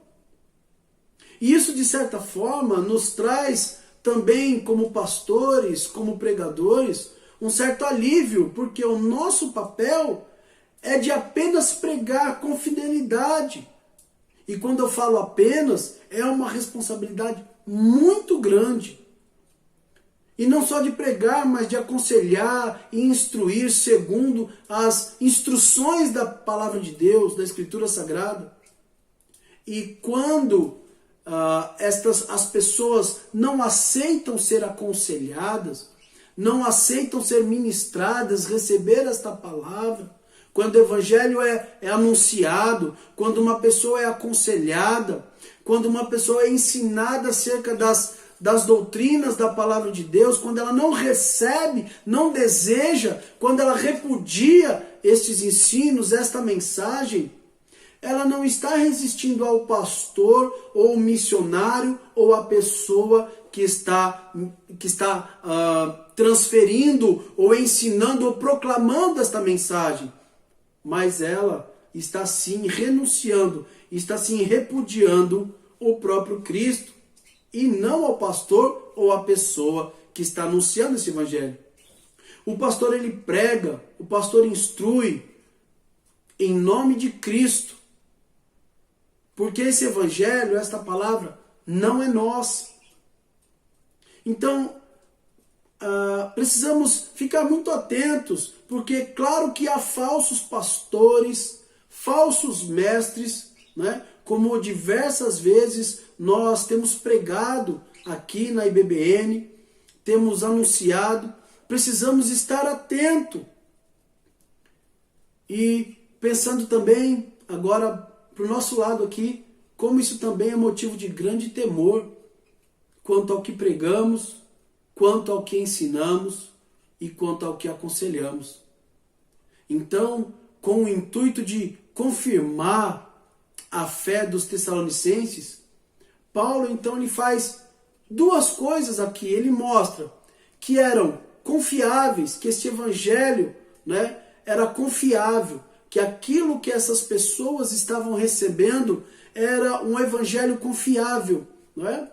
E isso, de certa forma, nos traz também, como pastores, como pregadores, um certo alívio, porque o nosso papel é de apenas pregar com fidelidade. E quando eu falo apenas, é uma responsabilidade muito grande. E não só de pregar, mas de aconselhar e instruir segundo as instruções da palavra de Deus, da Escritura Sagrada. E quando as pessoas não aceitam ser aconselhadas, não aceitam ser ministradas, receber esta palavra, quando o evangelho é anunciado, quando uma pessoa é aconselhada, quando uma pessoa é ensinada acerca das doutrinas da palavra de Deus, quando ela não recebe, não deseja, quando ela repudia estes ensinos, esta mensagem, ela não está resistindo ao pastor, ou missionário, ou à pessoa que está transferindo, ou ensinando, ou proclamando esta mensagem. Mas ela está sim renunciando, está sim repudiando o próprio Cristo, e não ao pastor ou à pessoa que está anunciando esse evangelho. O pastor ele prega, o pastor instrui em nome de Cristo, porque esse evangelho, esta palavra, não é nossa. Então, precisamos ficar muito atentos, porque claro que há falsos pastores, falsos mestres, né? Como diversas vezes nós temos pregado aqui na IBBN, temos anunciado, precisamos estar atento. E pensando também agora para o nosso lado aqui, como isso também é motivo de grande temor quanto ao que pregamos, quanto ao que ensinamos e quanto ao que aconselhamos. Então, com o intuito de confirmar a fé dos tessalonicenses, Paulo então ele faz duas coisas aqui. Ele mostra que eram confiáveis, que este evangelho, né, era confiável, que aquilo que essas pessoas estavam recebendo era um evangelho confiável, não é?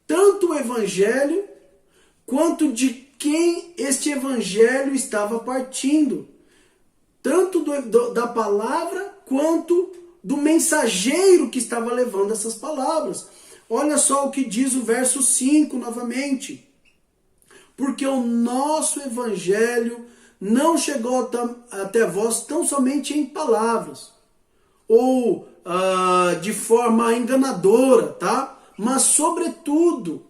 Tanto o evangelho quanto de quem este evangelho estava partindo, tanto da palavra quanto do mensageiro que estava levando essas palavras. Olha só o que diz o verso 5 novamente. Porque o nosso evangelho não chegou até vós tão somente em palavras, ou de forma enganadora, tá? Mas sobretudo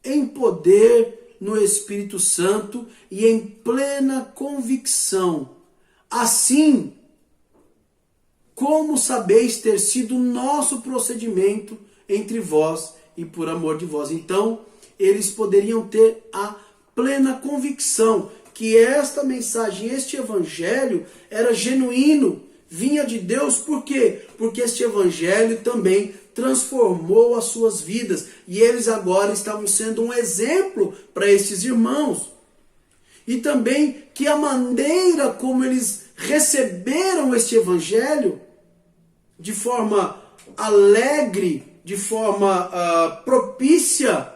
em poder no Espírito Santo e em plena convicção. Assim, como sabeis ter sido o nosso procedimento entre vós e por amor de vós. Então, eles poderiam ter a plena convicção que esta mensagem, este evangelho era genuíno, vinha de Deus. Por quê? Porque este evangelho também transformou as suas vidas e eles agora estavam sendo um exemplo para esses irmãos. E também que a maneira como eles receberam este evangelho de forma alegre, de forma propícia,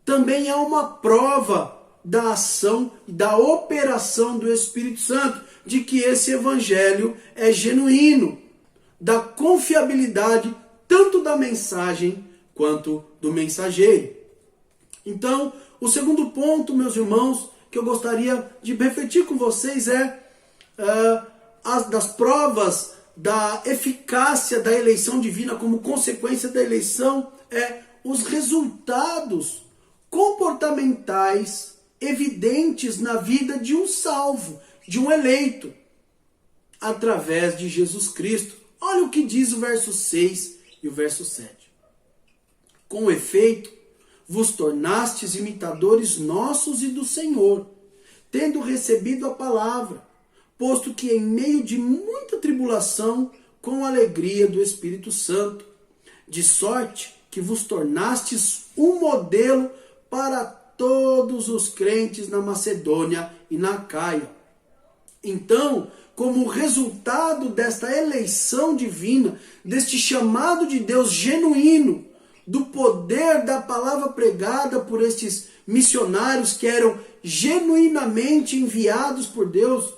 também é uma prova da ação e da operação do Espírito Santo, de que esse evangelho é genuíno, da confiabilidade tanto da mensagem quanto do mensageiro. Então, o segundo ponto, meus irmãos, que eu gostaria de refletir com vocês é das provas da eficácia da eleição divina como consequência da eleição, os resultados comportamentais evidentes na vida de um salvo, de um eleito, através de Jesus Cristo. Olha o que diz o verso 6 e o verso 7. Com efeito, vos tornastes imitadores nossos e do Senhor, tendo recebido a palavra, posto que em meio de muita tribulação, com alegria do Espírito Santo, de sorte que vos tornastes um modelo para todos os crentes na Macedônia e na Acaia. Então, como resultado desta eleição divina, deste chamado de Deus genuíno, do poder da palavra pregada por estes missionários que eram genuinamente enviados por Deus,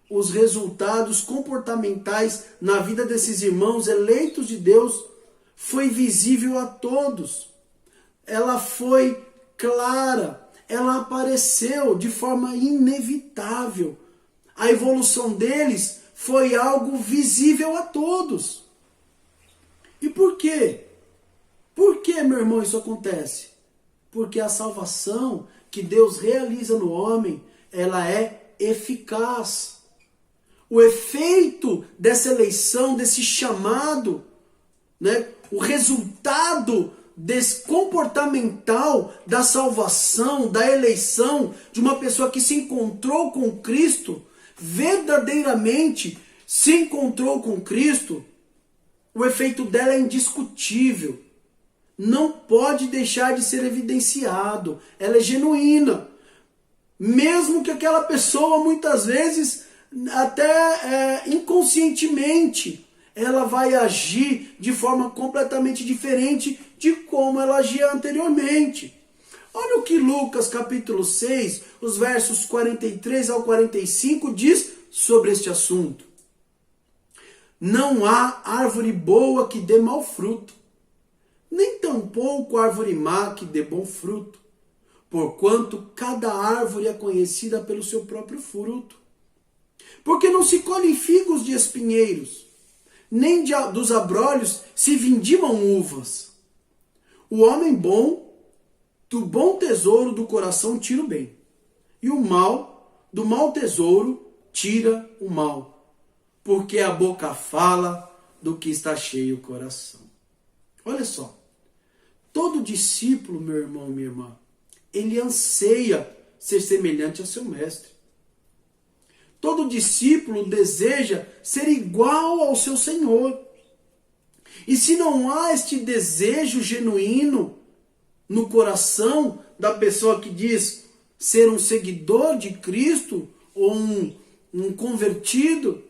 os resultados comportamentais na vida desses irmãos eleitos de Deus foi visível a todos. Ela foi clara, ela apareceu de forma inevitável. A evolução deles foi algo visível a todos. E por quê? Por que, meu irmão, isso acontece? Porque a salvação que Deus realiza no homem, ela é eficaz. O efeito dessa eleição, desse chamado, né, o resultado desse comportamental da salvação, da eleição de uma pessoa que se encontrou com Cristo, verdadeiramente se encontrou com Cristo, o efeito dela é indiscutível. Não pode deixar de ser evidenciado. Ela é genuína. Mesmo que aquela pessoa, muitas vezes, até inconscientemente, ela vai agir de forma completamente diferente de como ela agia anteriormente. Olha o que Lucas capítulo 6, os versos 43 ao 45 diz sobre este assunto. Não há árvore boa que dê mau fruto, nem tampouco árvore má que dê bom fruto, porquanto cada árvore é conhecida pelo seu próprio fruto. Porque não se colhem figos de espinheiros, nem dos abrolhos se vindimam uvas. O homem bom, do bom tesouro do coração tira o bem, e o mal, do mau tesouro, tira o mal. Porque a boca fala do que está cheio o coração. Olha só, todo discípulo, meu irmão, minha irmã, ele anseia ser semelhante ao seu mestre. Todo discípulo deseja ser igual ao seu Senhor. E se não há este desejo genuíno no coração da pessoa que diz ser um seguidor de Cristo ou um convertido,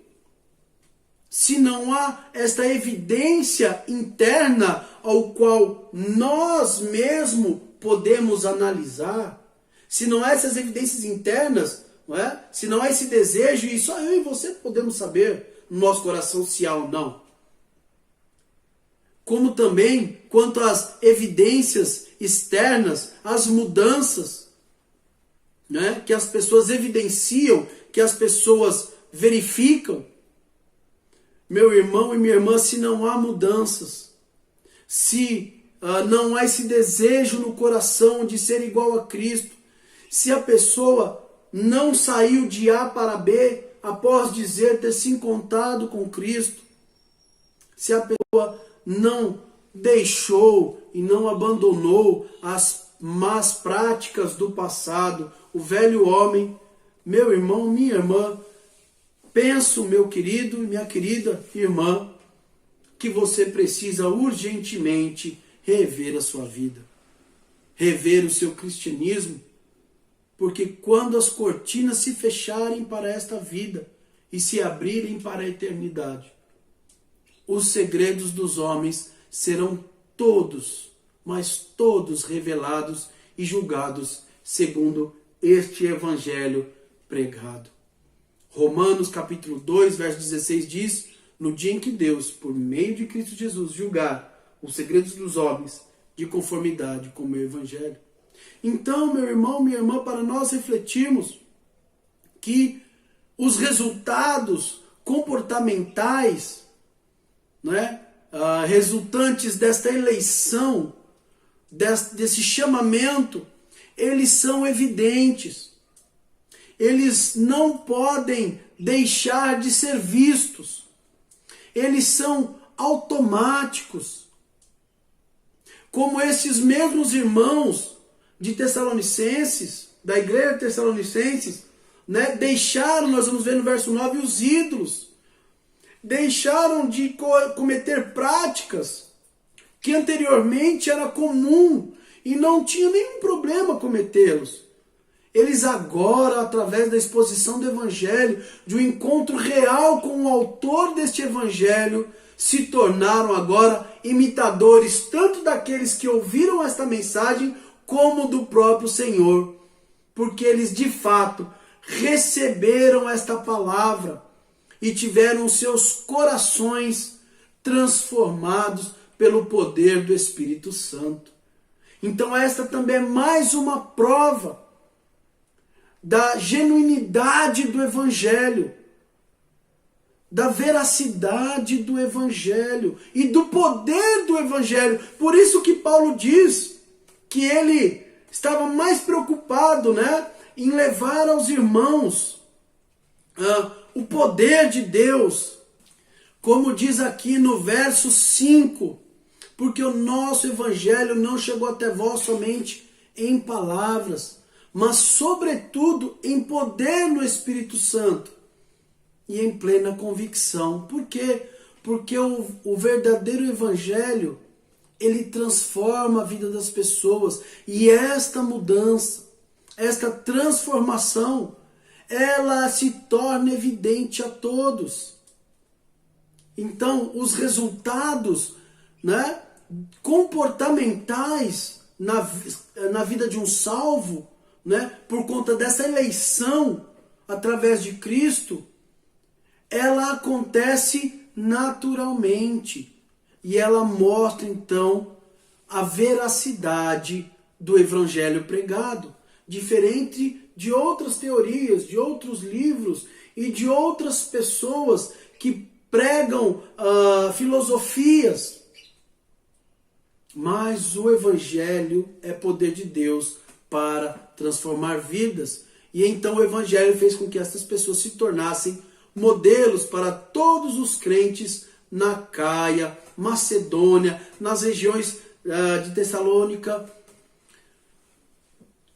se não há esta evidência interna ao qual nós mesmos podemos analisar, se não há essas evidências internas, não é? Se não há esse desejo, e só eu e você podemos saber no nosso coração se há ou não. Como também quanto às evidências externas, as mudanças, né, que as pessoas evidenciam, que as pessoas verificam. Meu irmão e minha irmã, se não há mudanças, se não há esse desejo no coração de ser igual a Cristo, se a pessoa não saiu de A para B após dizer ter se encontrado com Cristo, se a pessoa não deixou e não abandonou as más práticas do passado, o velho homem, meu irmão, minha irmã, penso, meu querido e minha querida irmã, que você precisa urgentemente rever a sua vida, rever o seu cristianismo, porque quando as cortinas se fecharem para esta vida e se abrirem para a eternidade, os segredos dos homens serão todos, mas todos revelados e julgados segundo este evangelho pregado. Romanos capítulo 2, verso 16 diz: no dia em que Deus, por meio de Cristo Jesus, julgar os segredos dos homens de conformidade com o meu evangelho. Então, meu irmão, minha irmã, para nós refletirmos que os resultados comportamentais, né, resultantes desta eleição, desse chamamento, eles são evidentes. Eles não podem deixar de ser vistos. Eles são automáticos. Como esses mesmos irmãos de Tessalonicenses, da igreja de Tessalonicenses, né, deixaram, nós vamos ver no verso 9, os ídolos. Deixaram de cometer práticas que anteriormente era comum e não tinha nenhum problema cometê-los. Eles agora, através da exposição do Evangelho, de um encontro real com o autor deste Evangelho, se tornaram agora imitadores tanto daqueles que ouviram esta mensagem como do próprio Senhor, porque eles de fato receberam esta palavra e tiveram seus corações transformados pelo poder do Espírito Santo. Então esta também é mais uma prova da genuinidade do Evangelho, da veracidade do Evangelho e do poder do Evangelho. Por isso que Paulo diz que ele estava mais preocupado, em levar aos irmãos o poder de Deus, como diz aqui no verso 5, porque o nosso Evangelho não chegou até vós somente em palavras, mas sobretudo em poder no Espírito Santo e em plena convicção. Por quê? Porque o verdadeiro Evangelho, ele transforma a vida das pessoas, e esta mudança, esta transformação, ela se torna evidente a todos. Então, os resultados, comportamentais na vida de um salvo, por conta dessa eleição através de Cristo, ela acontece naturalmente. E ela mostra, então, a veracidade do Evangelho pregado. Diferente de outras teorias, de outros livros e de outras pessoas que pregam filosofias. Mas o Evangelho é poder de Deus para transformar vidas. E então o Evangelho fez com que essas pessoas se tornassem modelos para todos os crentes na Caia, Macedônia, nas regiões de Tessalônica.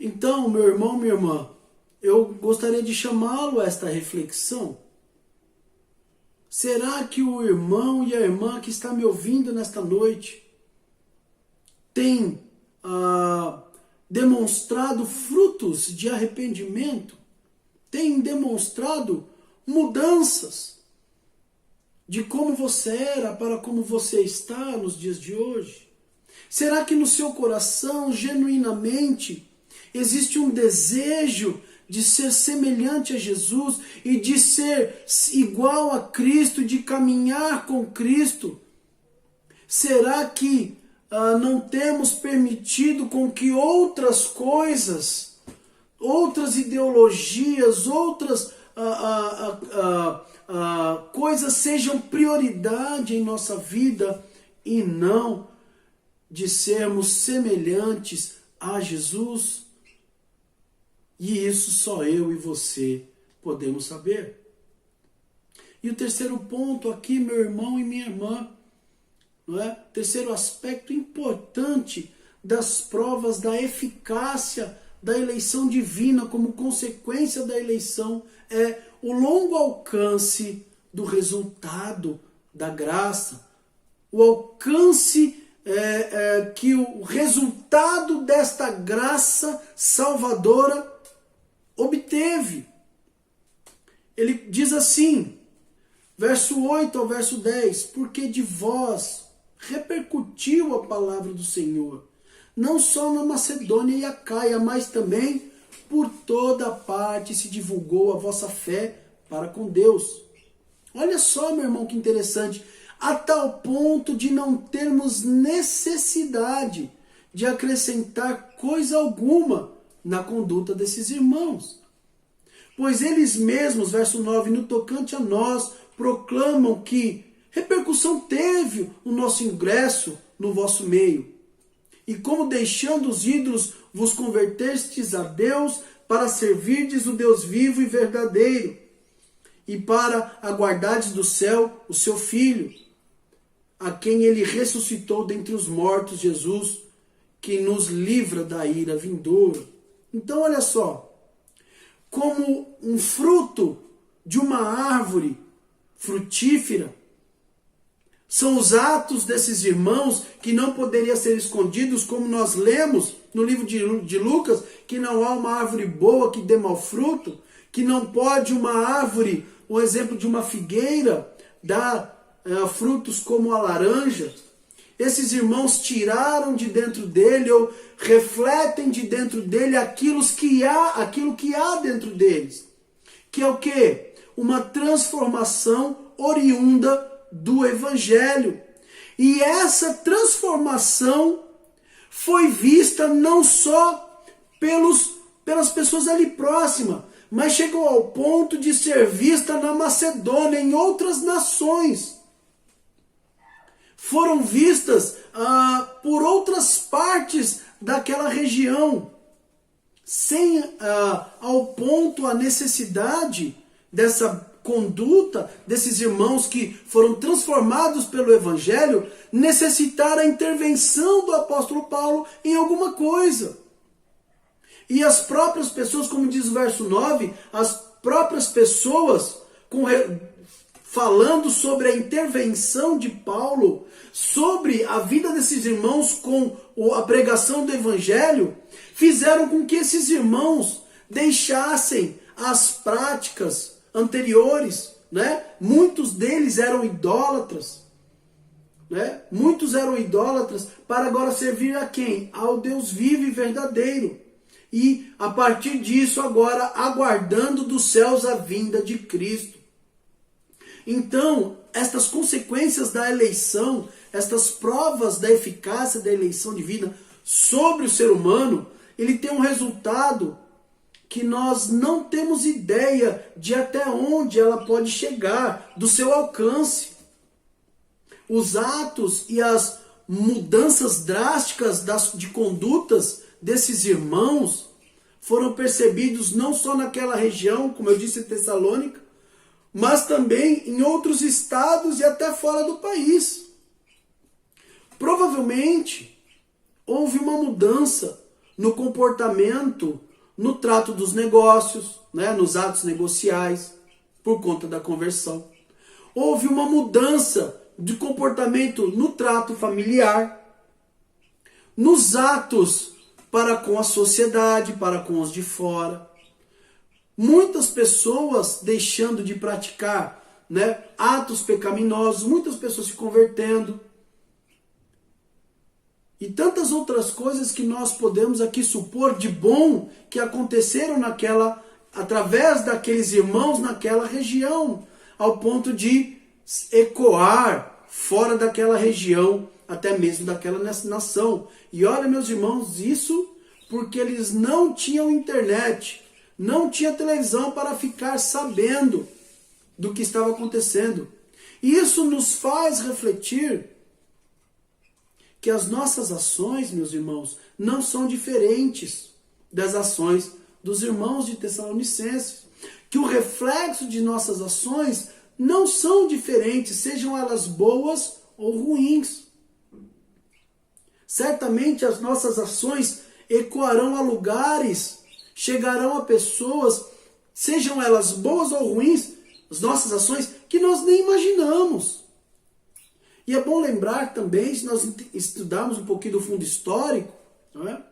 Então, meu irmão, minha irmã, eu gostaria de chamá-lo a esta reflexão. Será que o irmão e a irmã que está me ouvindo nesta noite tem demonstrado frutos de arrependimento? Tem demonstrado mudanças de como você era para como você está nos dias de hoje? Será que no seu coração, genuinamente, existe um desejo de ser semelhante a Jesus e de ser igual a Cristo, de caminhar com Cristo? Será que não temos permitido com que outras coisas, outras ideologias, outras coisas sejam prioridade em nossa vida e não de sermos semelhantes a Jesus? E isso só eu e você podemos saber. E o terceiro ponto aqui, meu irmão e minha irmã, terceiro aspecto importante das provas da eficácia da eleição divina como consequência da eleição é o longo alcance do resultado da graça. O alcance que o resultado desta graça salvadora obteve. Ele diz assim, verso 8 ao verso 10, porque de vós repercutiu a palavra do Senhor, não só na Macedônia e Acaia, mas também por toda parte se divulgou a vossa fé para com Deus. Olha só, meu irmão, que interessante, a tal ponto de não termos necessidade de acrescentar coisa alguma na conduta desses irmãos. Pois eles mesmos, verso 9, no tocante a nós, proclamam que repercussão teve o nosso ingresso no vosso meio. E como deixando os ídolos vos convertestes a Deus para servirdes o Deus vivo e verdadeiro, e para aguardardes do céu o seu Filho, a quem ele ressuscitou dentre os mortos, Jesus, que nos livra da ira vindoura. Então olha só, como um fruto de uma árvore frutífera, são os atos desses irmãos que não poderiam ser escondidos, como nós lemos no livro de Lucas, que não há uma árvore boa que dê mau fruto, que não pode uma árvore, um exemplo de uma figueira, dar frutos como a laranja. Esses irmãos tiraram de dentro dele, ou refletem de dentro dele aquilo que há dentro deles. Que é o quê? Uma transformação oriunda do Evangelho. E essa transformação foi vista não só pelas pessoas ali próximas, mas chegou ao ponto de ser vista na Macedônia, em outras nações. Foram vistas por outras partes daquela região, sem ao ponto a necessidade dessa conduta desses irmãos que foram transformados pelo Evangelho necessitar a intervenção do apóstolo Paulo em alguma coisa. E as próprias pessoas, como diz o verso 9, as próprias pessoas falando sobre a intervenção de Paulo, sobre a vida desses irmãos com a pregação do Evangelho, fizeram com que esses irmãos deixassem as práticas anteriores, né? Muitos deles eram idólatras, né? Muitos eram idólatras para agora servir a quem? Ao Deus vivo e verdadeiro. E a partir disso agora aguardando dos céus a vinda de Cristo. Então, estas consequências da eleição, estas provas da eficácia da eleição divina sobre o ser humano, ele tem um resultado que nós não temos ideia de até onde ela pode chegar, do seu alcance. Os atos e as mudanças drásticas de condutas desses irmãos foram percebidos não só naquela região, como eu disse, Tessalônica, mas também em outros estados e até fora do país. Provavelmente houve uma mudança no comportamento, no trato dos negócios, né, nos atos negociais, por conta da conversão. Houve uma mudança de comportamento no trato familiar, nos atos para com a sociedade, para com os de fora. Muitas pessoas deixando de praticar, né, atos pecaminosos, muitas pessoas se convertendo. E tantas outras coisas que nós podemos aqui supor de bom que aconteceram através daqueles irmãos naquela região, ao ponto de ecoar fora daquela região, até mesmo daquela nação. E olha, meus irmãos, isso porque eles não tinham internet, não tinha televisão para ficar sabendo do que estava acontecendo. E isso nos faz refletir que as nossas ações, meus irmãos, não são diferentes das ações dos irmãos de Tessalonicenses. Que o reflexo de nossas ações não são diferentes, sejam elas boas ou ruins. Certamente as nossas ações ecoarão a lugares, chegarão a pessoas, sejam elas boas ou ruins, as nossas ações que nós nem imaginamos. E é bom lembrar também, se nós estudarmos um pouquinho do fundo histórico, não é?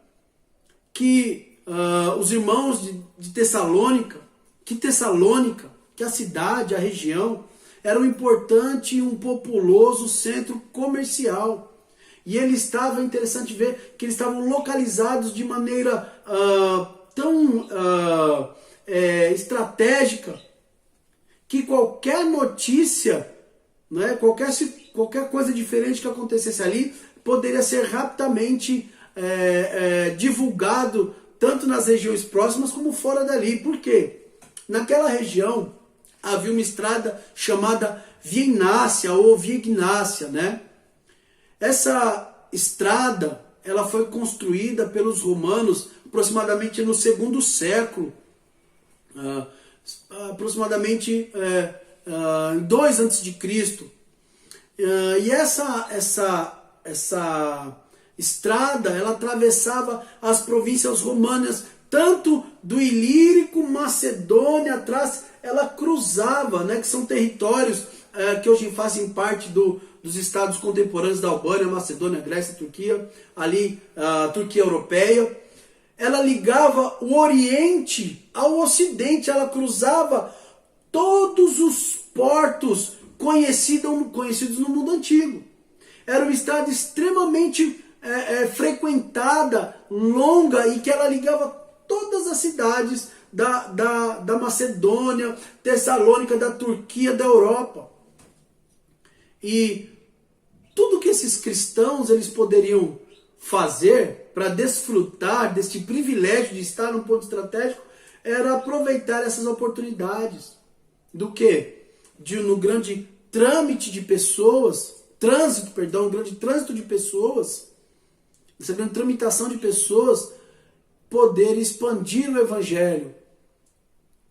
Que os irmãos de Tessalônica, que a cidade, a região, era um importante e um populoso centro comercial. E ele estava, interessante ver, que eles estavam localizados de maneira tão estratégica, que qualquer notícia, né, qualquer coisa diferente que acontecesse ali, poderia ser rapidamente divulgado, tanto nas regiões próximas como fora dali. Por quê? Naquela região havia uma estrada chamada Via Ignácia ou Via Ignácia, né? Essa estrada, ela foi construída pelos romanos aproximadamente no 2º século, aproximadamente em 2 a.C. E essa estrada, ela atravessava as províncias romanas, tanto do Ilírico, Macedônia, atrás, ela cruzava, né, que são territórios que hoje fazem parte dos estados contemporâneos da Albânia, Macedônia, Grécia, Turquia, ali a Turquia europeia. Ela ligava o Oriente ao Ocidente, ela cruzava todos os portos conhecidos no mundo antigo. Era uma estrada extremamente frequentada, longa, e que ela ligava todas as cidades da Macedônia, Tessalônica, da Turquia, da Europa. E tudo que esses cristãos eles poderiam fazer para desfrutar deste privilégio de estar num ponto estratégico era aproveitar essas oportunidades. Do quê? No grande trânsito de pessoas, essa grande tramitação de pessoas, poder expandir o Evangelho.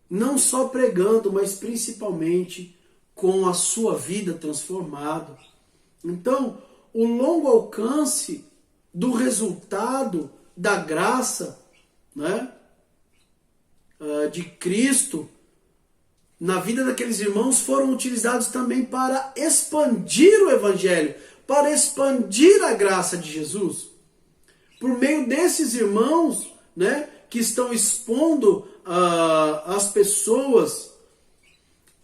Não só pregando, mas principalmente com a sua vida transformada. Então, o longo alcance do resultado da graça, né, de Cristo na vida daqueles irmãos foram utilizados também para expandir o Evangelho, para expandir a graça de Jesus. Por meio desses irmãos, né, que estão expondo as pessoas,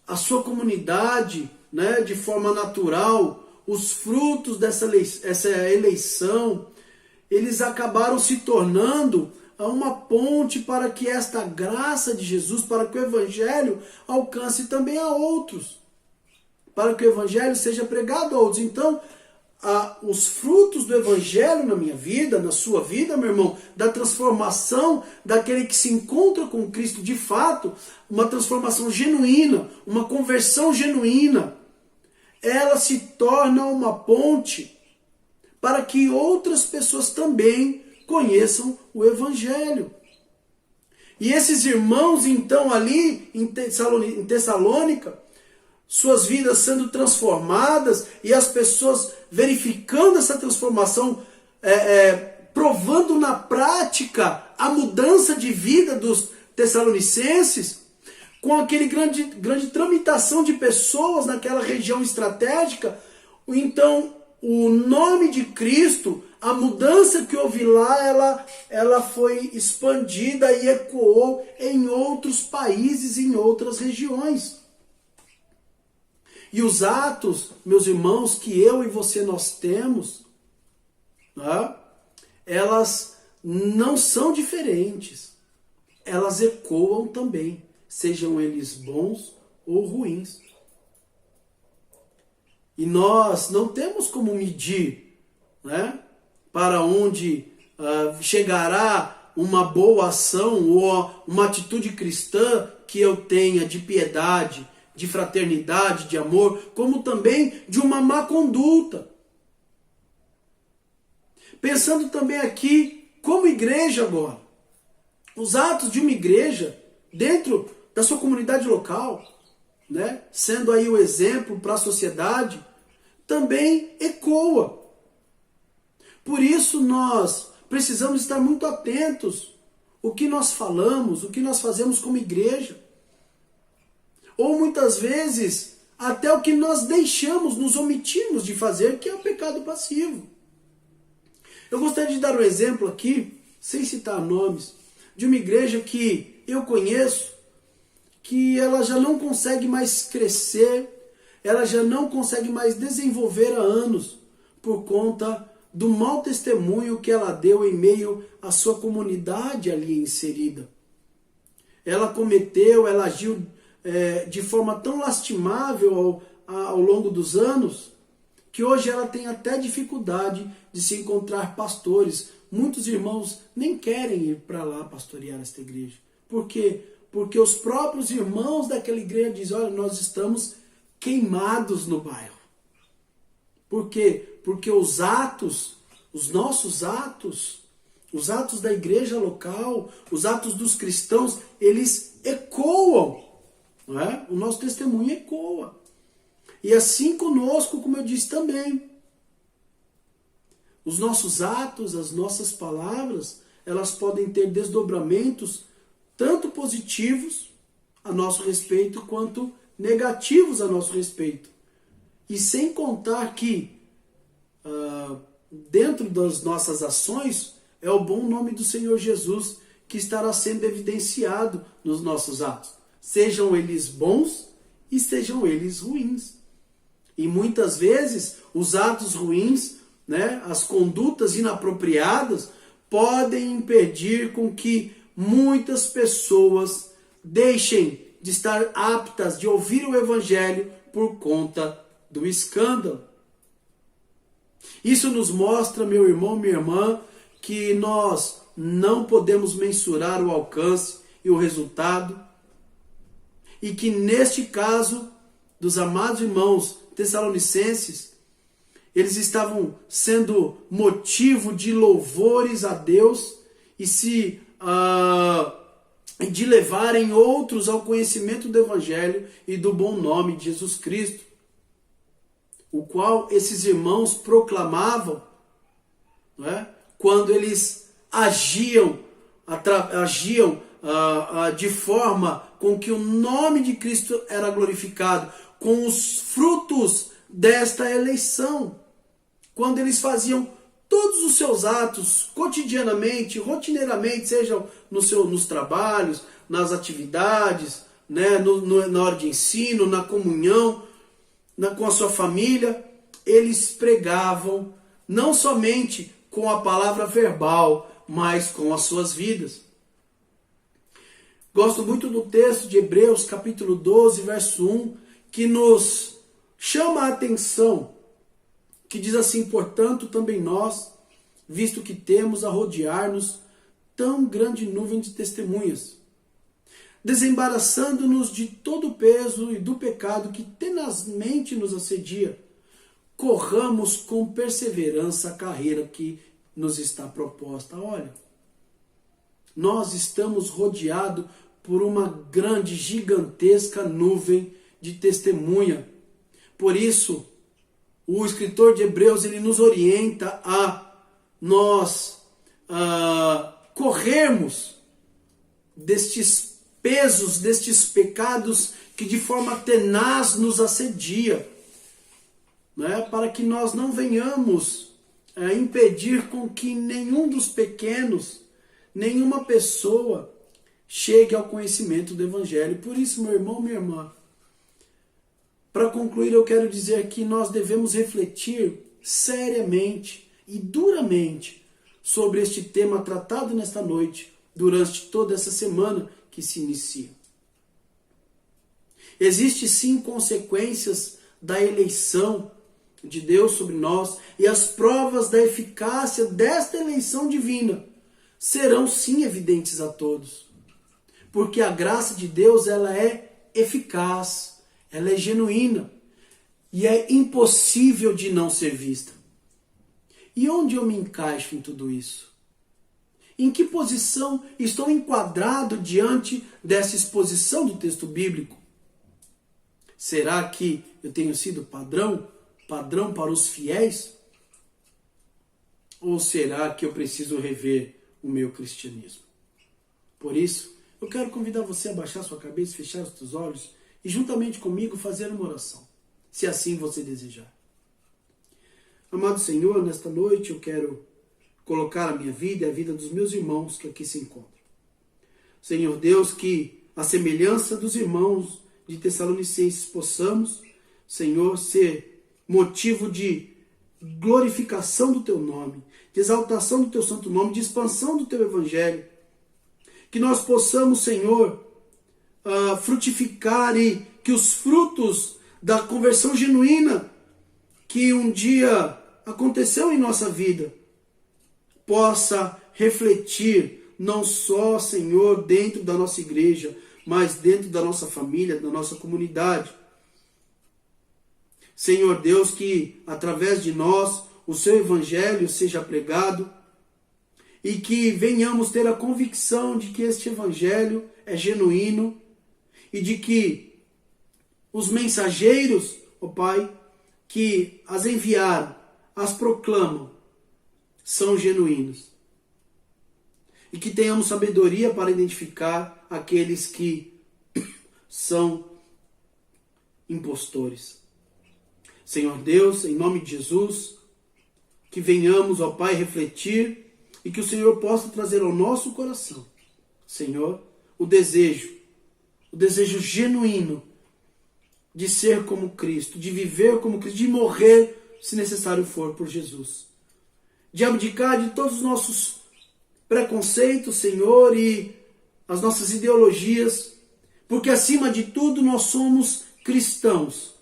a sua comunidade, né, de forma natural, os frutos dessa eleição, eles acabaram se tornando uma ponte para que esta graça de Jesus, para que o Evangelho alcance também a outros, para que o Evangelho seja pregado a outros. Então, os frutos do Evangelho na minha vida, na sua vida, meu irmão, da transformação daquele que se encontra com Cristo de fato, uma transformação genuína, uma conversão genuína, ela se torna uma ponte para que outras pessoas também conheçam o Evangelho. E esses irmãos, então, ali em Tessalônica, suas vidas sendo transformadas e as pessoas verificando essa transformação, provando na prática a mudança de vida dos tessalonicenses, com aquele grande tramitação de pessoas naquela região estratégica. Então, o nome de Cristo, a mudança que houve lá, ela foi expandida e ecoou em outros países, em outras regiões. E os atos, meus irmãos, que eu e você nós temos, né, elas não são diferentes. Elas ecoam também, sejam eles bons ou ruins. E nós não temos como medir, né, para onde chegará uma boa ação ou uma atitude cristã que eu tenha de piedade, de fraternidade, de amor, como também de uma má conduta. Pensando também aqui como igreja agora, os atos de uma igreja dentro da sua comunidade local, né, sendo aí o exemplo para a sociedade, também ecoa. Por isso nós precisamos estar muito atentos ao que nós falamos, o que nós fazemos como igreja. Ou muitas vezes até o que nós deixamos, nos omitimos de fazer, que é o pecado passivo. Eu gostaria de dar um exemplo aqui, sem citar nomes, de uma igreja que eu conheço, que ela já não consegue mais crescer, ela já não consegue mais desenvolver há anos, por conta do mau testemunho que ela deu em meio à sua comunidade ali inserida. Ela agiu de forma tão lastimável ao longo dos anos, que hoje ela tem até dificuldade de se encontrar pastores. Muitos irmãos nem querem ir para lá pastorear esta igreja. Por quê? Porque os próprios irmãos daquela igreja dizem: olha, nós estamos queimados no bairro. Por quê? Porque os nossos atos, os atos da igreja local, os atos dos cristãos, eles ecoam. Não é? O nosso testemunho ecoa. E assim conosco, como eu disse também. Os nossos atos, as nossas palavras, elas podem ter desdobramentos tanto positivos a nosso respeito, quanto negativos a nosso respeito. E sem contar que dentro das nossas ações é o bom nome do Senhor Jesus que estará sendo evidenciado nos nossos atos. Sejam eles bons e sejam eles ruins. E muitas vezes os atos ruins, né, as condutas inapropriadas, podem impedir com que muitas pessoas deixem de estar aptas de ouvir o Evangelho por conta do escândalo. Isso nos mostra, meu irmão, minha irmã, que nós não podemos mensurar o alcance e o resultado, e que neste caso dos amados irmãos tessalonicenses, eles estavam sendo motivo de louvores a Deus e de levarem outros ao conhecimento do Evangelho e do bom nome de Jesus Cristo, o qual esses irmãos proclamavam, não é? Quando eles agiam de forma com que o nome de Cristo era glorificado, com os frutos desta eleição, quando eles faziam todos os seus atos cotidianamente, rotineiramente, sejam nos trabalhos, nas atividades, né, na hora de ensino, na comunhão, com a sua família, eles pregavam não somente com a palavra verbal, mas com as suas vidas. Gosto muito do texto de Hebreus, capítulo 12, verso 1, que nos chama a atenção, que diz assim: portanto, também nós, visto que temos a rodear-nos tão grande nuvem de testemunhas, desembaraçando-nos de todo o peso e do pecado que tenazmente nos assedia, corramos com perseverança a carreira que nos está proposta. Olha, nós estamos rodeados por uma grande, gigantesca nuvem de testemunha. Por isso, o escritor de Hebreus, ele nos orienta a nós corrermos destes pesos, destes pecados que de forma tenaz nos assedia, né? Para que nós não venhamos impedir com que nenhum dos pequenos, nenhuma pessoa chegue ao conhecimento do Evangelho. Por isso, meu irmão, minha irmã, para concluir, eu quero dizer que nós devemos refletir seriamente e duramente sobre este tema tratado nesta noite, durante toda essa semana que se inicia. Existem sim consequências da eleição de Deus sobre nós, e as provas da eficácia desta eleição divina serão sim evidentes a todos. Porque a graça de Deus, ela é eficaz, ela é genuína e é impossível de não ser vista. E onde eu me encaixo em tudo isso? Em que posição estou enquadrado diante dessa exposição do texto bíblico? Será que eu tenho sido padrão para os fiéis? Ou será que eu preciso rever o meu cristianismo? Por isso, eu quero convidar você a baixar sua cabeça, fechar os seus olhos e juntamente comigo fazer uma oração, se assim você desejar. Amado Senhor, nesta noite eu quero colocar a minha vida e a vida dos meus irmãos que aqui se encontram. Senhor Deus, que a semelhança dos irmãos de Tessalonicenses possamos, Senhor, ser motivo de glorificação do Teu nome, de exaltação do Teu santo nome, de expansão do Teu Evangelho. Que nós possamos, Senhor, frutificar e que os frutos da conversão genuína que um dia aconteceu em nossa vida possa refletir não só, Senhor, dentro da nossa igreja, mas dentro da nossa família, da nossa comunidade. Senhor Deus, que através de nós o Seu Evangelho seja pregado e que venhamos ter a convicção de que este Evangelho é genuíno e de que os mensageiros, ó Pai, que as enviaram, as proclamam, são genuínos. E que tenhamos sabedoria para identificar aqueles que são impostores. Senhor Deus, em nome de Jesus, que venhamos, ó Pai, refletir e que o Senhor possa trazer ao nosso coração, Senhor, o desejo genuíno de ser como Cristo, de viver como Cristo, de morrer, se necessário for, por Jesus. De abdicar de todos os nossos preconceitos, Senhor, e as nossas ideologias, porque acima de tudo nós somos cristãos,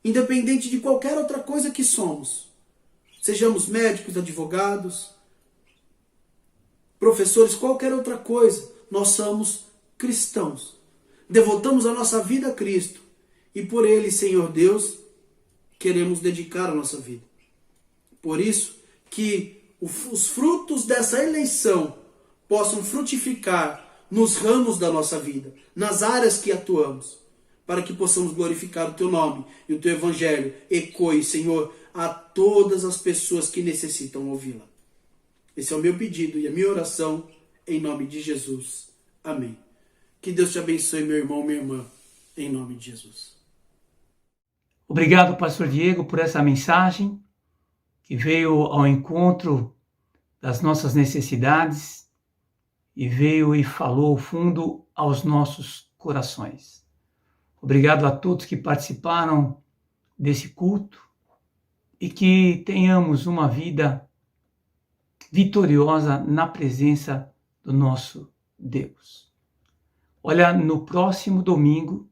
independente de qualquer outra coisa que somos. Sejamos médicos, advogados, professores, qualquer outra coisa. Nós somos cristãos. Devotamos a nossa vida a Cristo. E por Ele, Senhor Deus, queremos dedicar a nossa vida. Por isso, que os frutos dessa eleição possam frutificar nos ramos da nossa vida, nas áreas que atuamos, para que possamos glorificar o Teu nome e o Teu Evangelho ecoe, Senhor, a todas as pessoas que necessitam ouvi-la. Esse é o meu pedido e a minha oração, em nome de Jesus. Amém. Que Deus te abençoe, meu irmão, minha irmã, em nome de Jesus. Obrigado, pastor Diego, por essa mensagem que veio ao encontro das nossas necessidades e veio e falou fundo aos nossos corações. Obrigado a todos que participaram desse culto e que tenhamos uma vida vitoriosa na presença do nosso Deus. Olha, no próximo domingo,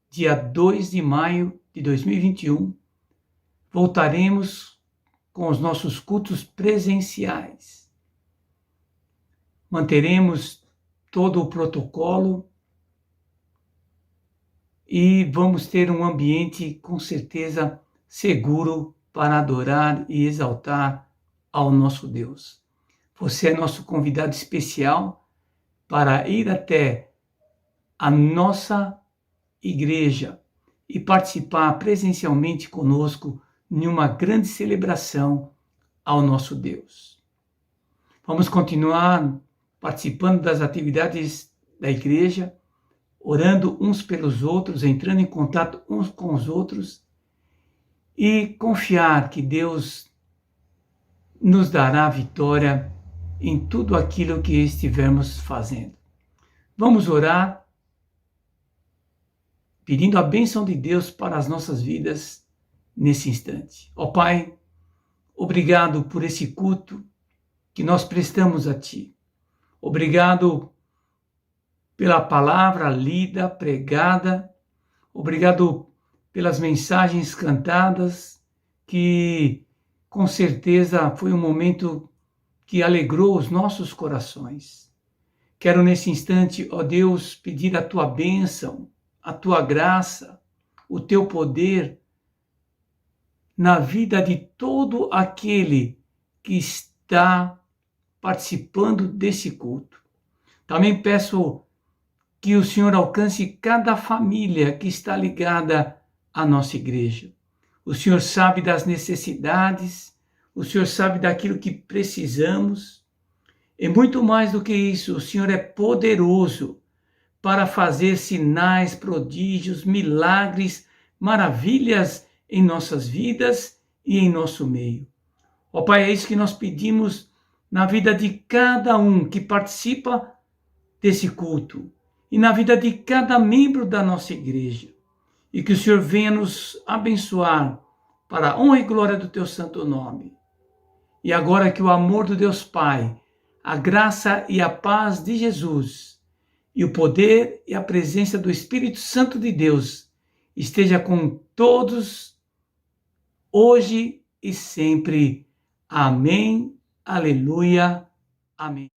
dia 2 de maio de 2021, voltaremos com os nossos cultos presenciais. Manteremos todo o protocolo e vamos ter um ambiente, com certeza, seguro para adorar e exaltar ao nosso Deus. Você é nosso convidado especial para ir até a nossa igreja e participar presencialmente conosco em uma grande celebração ao nosso Deus. Vamos continuar participando das atividades da igreja, orando uns pelos outros, entrando em contato uns com os outros e confiar que Deus nos dará vitória em tudo aquilo que estivermos fazendo. Vamos orar pedindo a bênção de Deus para as nossas vidas nesse instante. Ó Pai, obrigado por esse culto que nós prestamos a Ti. Obrigado pela palavra lida, pregada. Obrigado pelas mensagens cantadas, que com certeza foi um momento que alegrou os nossos corações. Quero nesse instante, ó Deus, pedir a Tua bênção, a Tua graça, o Teu poder na vida de todo aquele que está participando desse culto. Também peço que o Senhor alcance cada família que está ligada à nossa igreja. O Senhor sabe das necessidades, o Senhor sabe daquilo que precisamos, e muito mais do que isso, o Senhor é poderoso para fazer sinais, prodígios, milagres, maravilhas em nossas vidas e em nosso meio. Ó Pai, é isso que nós pedimos na vida de cada um que participa desse culto e na vida de cada membro da nossa igreja. E que o Senhor venha nos abençoar para a honra e glória do Teu santo nome. E agora que o amor do Deus Pai, a graça e a paz de Jesus e o poder e a presença do Espírito Santo de Deus esteja com todos, hoje e sempre. Amém, aleluia, amém.